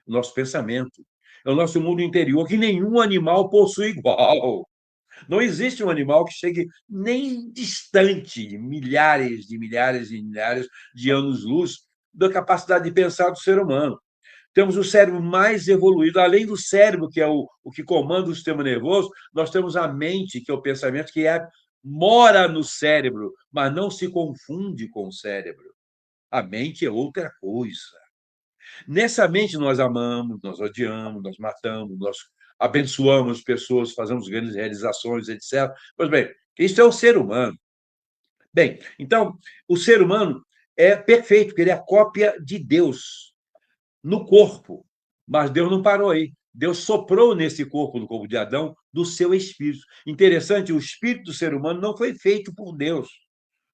o nosso pensamento. É o nosso mundo interior, que nenhum animal possui igual. Não existe um animal que chegue nem distante, milhares e milhares de anos-luz, da capacidade de pensar do ser humano. Temos o cérebro mais evoluído, além do cérebro, que é o que comanda o sistema nervoso, nós temos a mente, que é o pensamento, mora no cérebro, mas não se confunde com o cérebro. A mente é outra coisa. Nessa mente, nós amamos, nós odiamos, nós matamos, nós abençoamos pessoas, fazemos grandes realizações, etc. Pois bem, isso é o ser humano. Bem, então, o ser humano é perfeito, porque ele é a cópia de Deus no corpo. Mas Deus não parou aí. Deus soprou nesse corpo, no corpo de Adão, do seu espírito. Interessante, o espírito do ser humano não foi feito por Deus.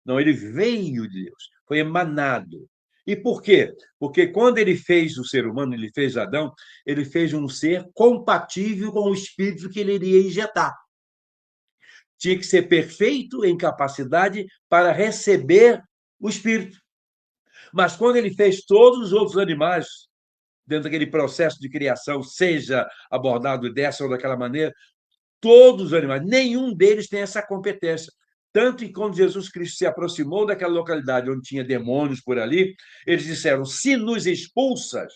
Não, ele veio de Deus, foi emanado. E por quê? Porque quando ele fez o ser humano, ele fez Adão, ele fez um ser compatível com o espírito que ele iria injetar. Tinha que ser perfeito em capacidade para receber o espírito. Mas quando ele fez todos os outros animais, dentro daquele processo de criação, seja abordado dessa ou daquela maneira, todos os animais, nenhum deles tem essa competência. Tanto que quando Jesus Cristo se aproximou daquela localidade onde tinha demônios por ali, eles disseram: se nos expulsas,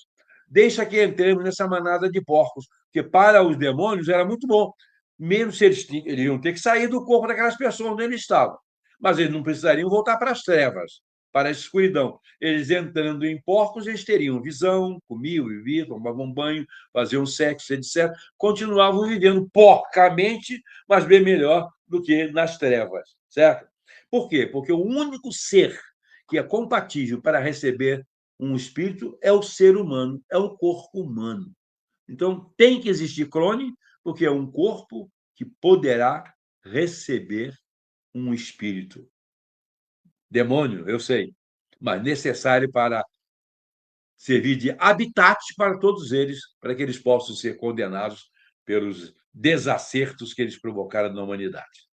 deixa que entremos nessa manada de porcos, porque para os demônios era muito bom. Mesmo se eles iam ter que sair do corpo daquelas pessoas onde eles estavam, mas eles não precisariam voltar para as trevas, para a escuridão. Eles entrando em porcos, eles teriam visão, comiam, viviam, tomavam banho, faziam sexo, etc. Continuavam vivendo porcamente, mas bem melhor do que nas trevas, certo? Por quê? Porque o único ser que é compatível para receber um espírito é o ser humano, é o corpo humano. Então, tem que existir clone, porque é um corpo que poderá receber um espírito. Demônio, eu sei, mas necessário para servir de habitat para todos eles, para que eles possam ser condenados pelos desacertos que eles provocaram na humanidade.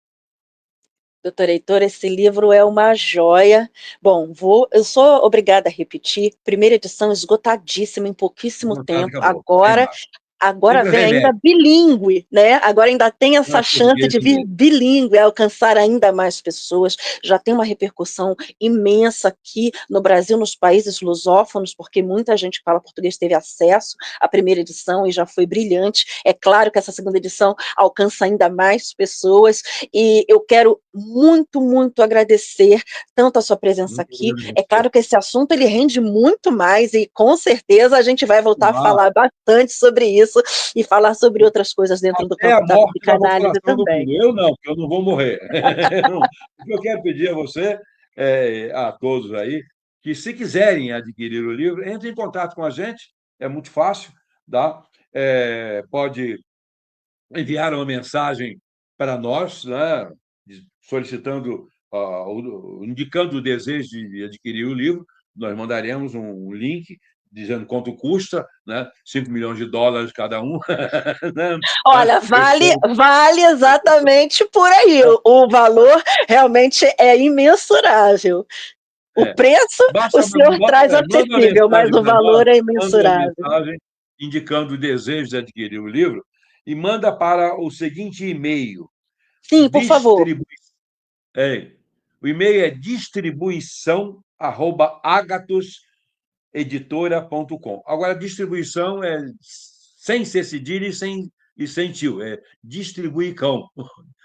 Doutor Heitor, esse livro é uma joia. Bom, eu sou obrigada a repetir, primeira edição esgotadíssima em pouquíssimo Montado tempo. acabou. Tem Agora mais. Agora Sempre vem ainda remédio. bilíngue, né? Agora ainda tem essa Para chance português de vir mesmo. bilíngue, alcançar ainda mais pessoas. Já tem uma repercussão imensa aqui no Brasil, nos países lusófonos, porque muita gente que fala português teve acesso à primeira edição e já foi brilhante. É claro que essa segunda edição alcança ainda mais pessoas e eu quero muito, muito agradecer tanto a sua presença Muito aqui. obrigado a É você. claro que esse assunto ele rende muito mais e com certeza a gente vai voltar a Claro. falar bastante sobre isso e falar sobre outras coisas dentro do É campo a da morte da psicanálise população do também. mundo. Eu não, porque eu não vou morrer. O que eu quero pedir a você, a todos aí, que se quiserem adquirir o livro, entrem em contato com a gente, é muito fácil, tá? Pode enviar uma mensagem para nós, né, solicitando indicando o desejo de adquirir o livro, nós mandaremos um link dizendo quanto custa, né? US$ 5 milhões cada um. Né? Mas Olha, eu vale, espero. vale exatamente por aí. O valor realmente é imensurável. O É. preço o senhor traz Manda uma acessível, mas mensagem o para nós, valor é manda uma imensurável. mensagem indicando o desejo de adquirir o livro e manda para o seguinte e-mail: Sim, por favor. distribui... é, o e-mail é distribuição@agathoseditora.com. Agora, distribuição é sem ser cedilha e sem tio, é distribuicão.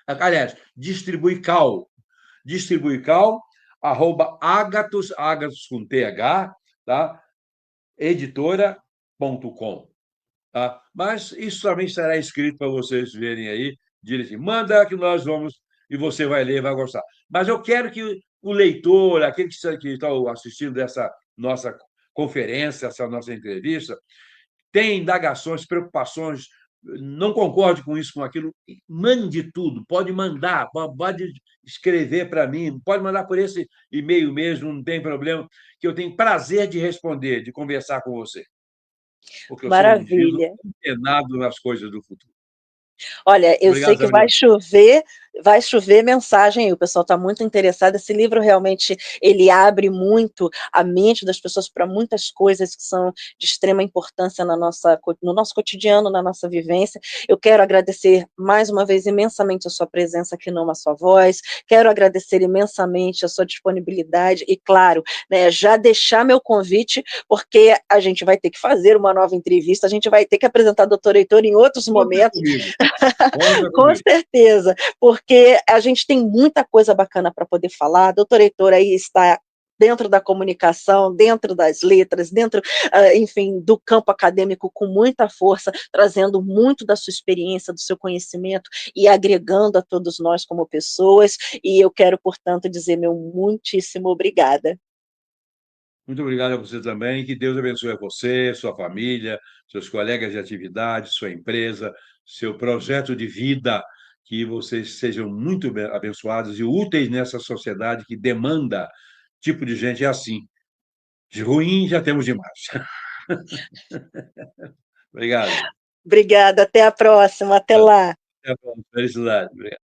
Aliás, distribuical. Distribuical, @agathos com TH, tá? editora.com. Tá? Mas isso também será escrito para vocês verem aí direitinho. Manda que nós vamos e você vai ler, vai gostar. Mas eu quero que o leitor, aquele que está assistindo essa nossa conferência, essa nossa entrevista, tenha indagações, preocupações, não concorde com isso, com aquilo, mande tudo, pode mandar, pode escrever para mim, pode mandar por esse e-mail mesmo, não tem problema, que eu tenho prazer de responder, de conversar com você, porque eu sou um indivíduo Maravilha. antenado nas coisas do futuro. Olha, eu sei Obrigado, que Sabrina. vai chover mensagem aí, o pessoal está muito interessado. Esse livro realmente ele abre muito a mente das pessoas para muitas coisas que são de extrema importância no nosso cotidiano, na nossa vivência. Eu quero agradecer mais uma vez imensamente a sua presença aqui no Uma Só Voz, quero agradecer imensamente a sua disponibilidade e, claro, né, já deixar meu convite, porque a gente vai ter que fazer uma nova entrevista, a gente vai ter que apresentar a doutora Heitor em outros Conta momentos. comigo, conta Com comigo. certeza, porque a gente tem muita coisa bacana para poder falar. A doutora Heitor aí está dentro da comunicação, dentro das letras, dentro, enfim, do campo acadêmico com muita força, trazendo muito da sua experiência, do seu conhecimento e agregando a todos nós como pessoas. E eu quero, portanto, dizer meu muitíssimo obrigada. Muito obrigado a você também. Que Deus abençoe a você, sua família, seus colegas de atividade, sua empresa, seu projeto de vida. Que vocês sejam muito abençoados e úteis nessa sociedade que demanda tipo de gente assim. De ruim já temos demais. Obrigado. Obrigada, até a próxima, até lá. Até a próxima. Felicidade. Obrigado.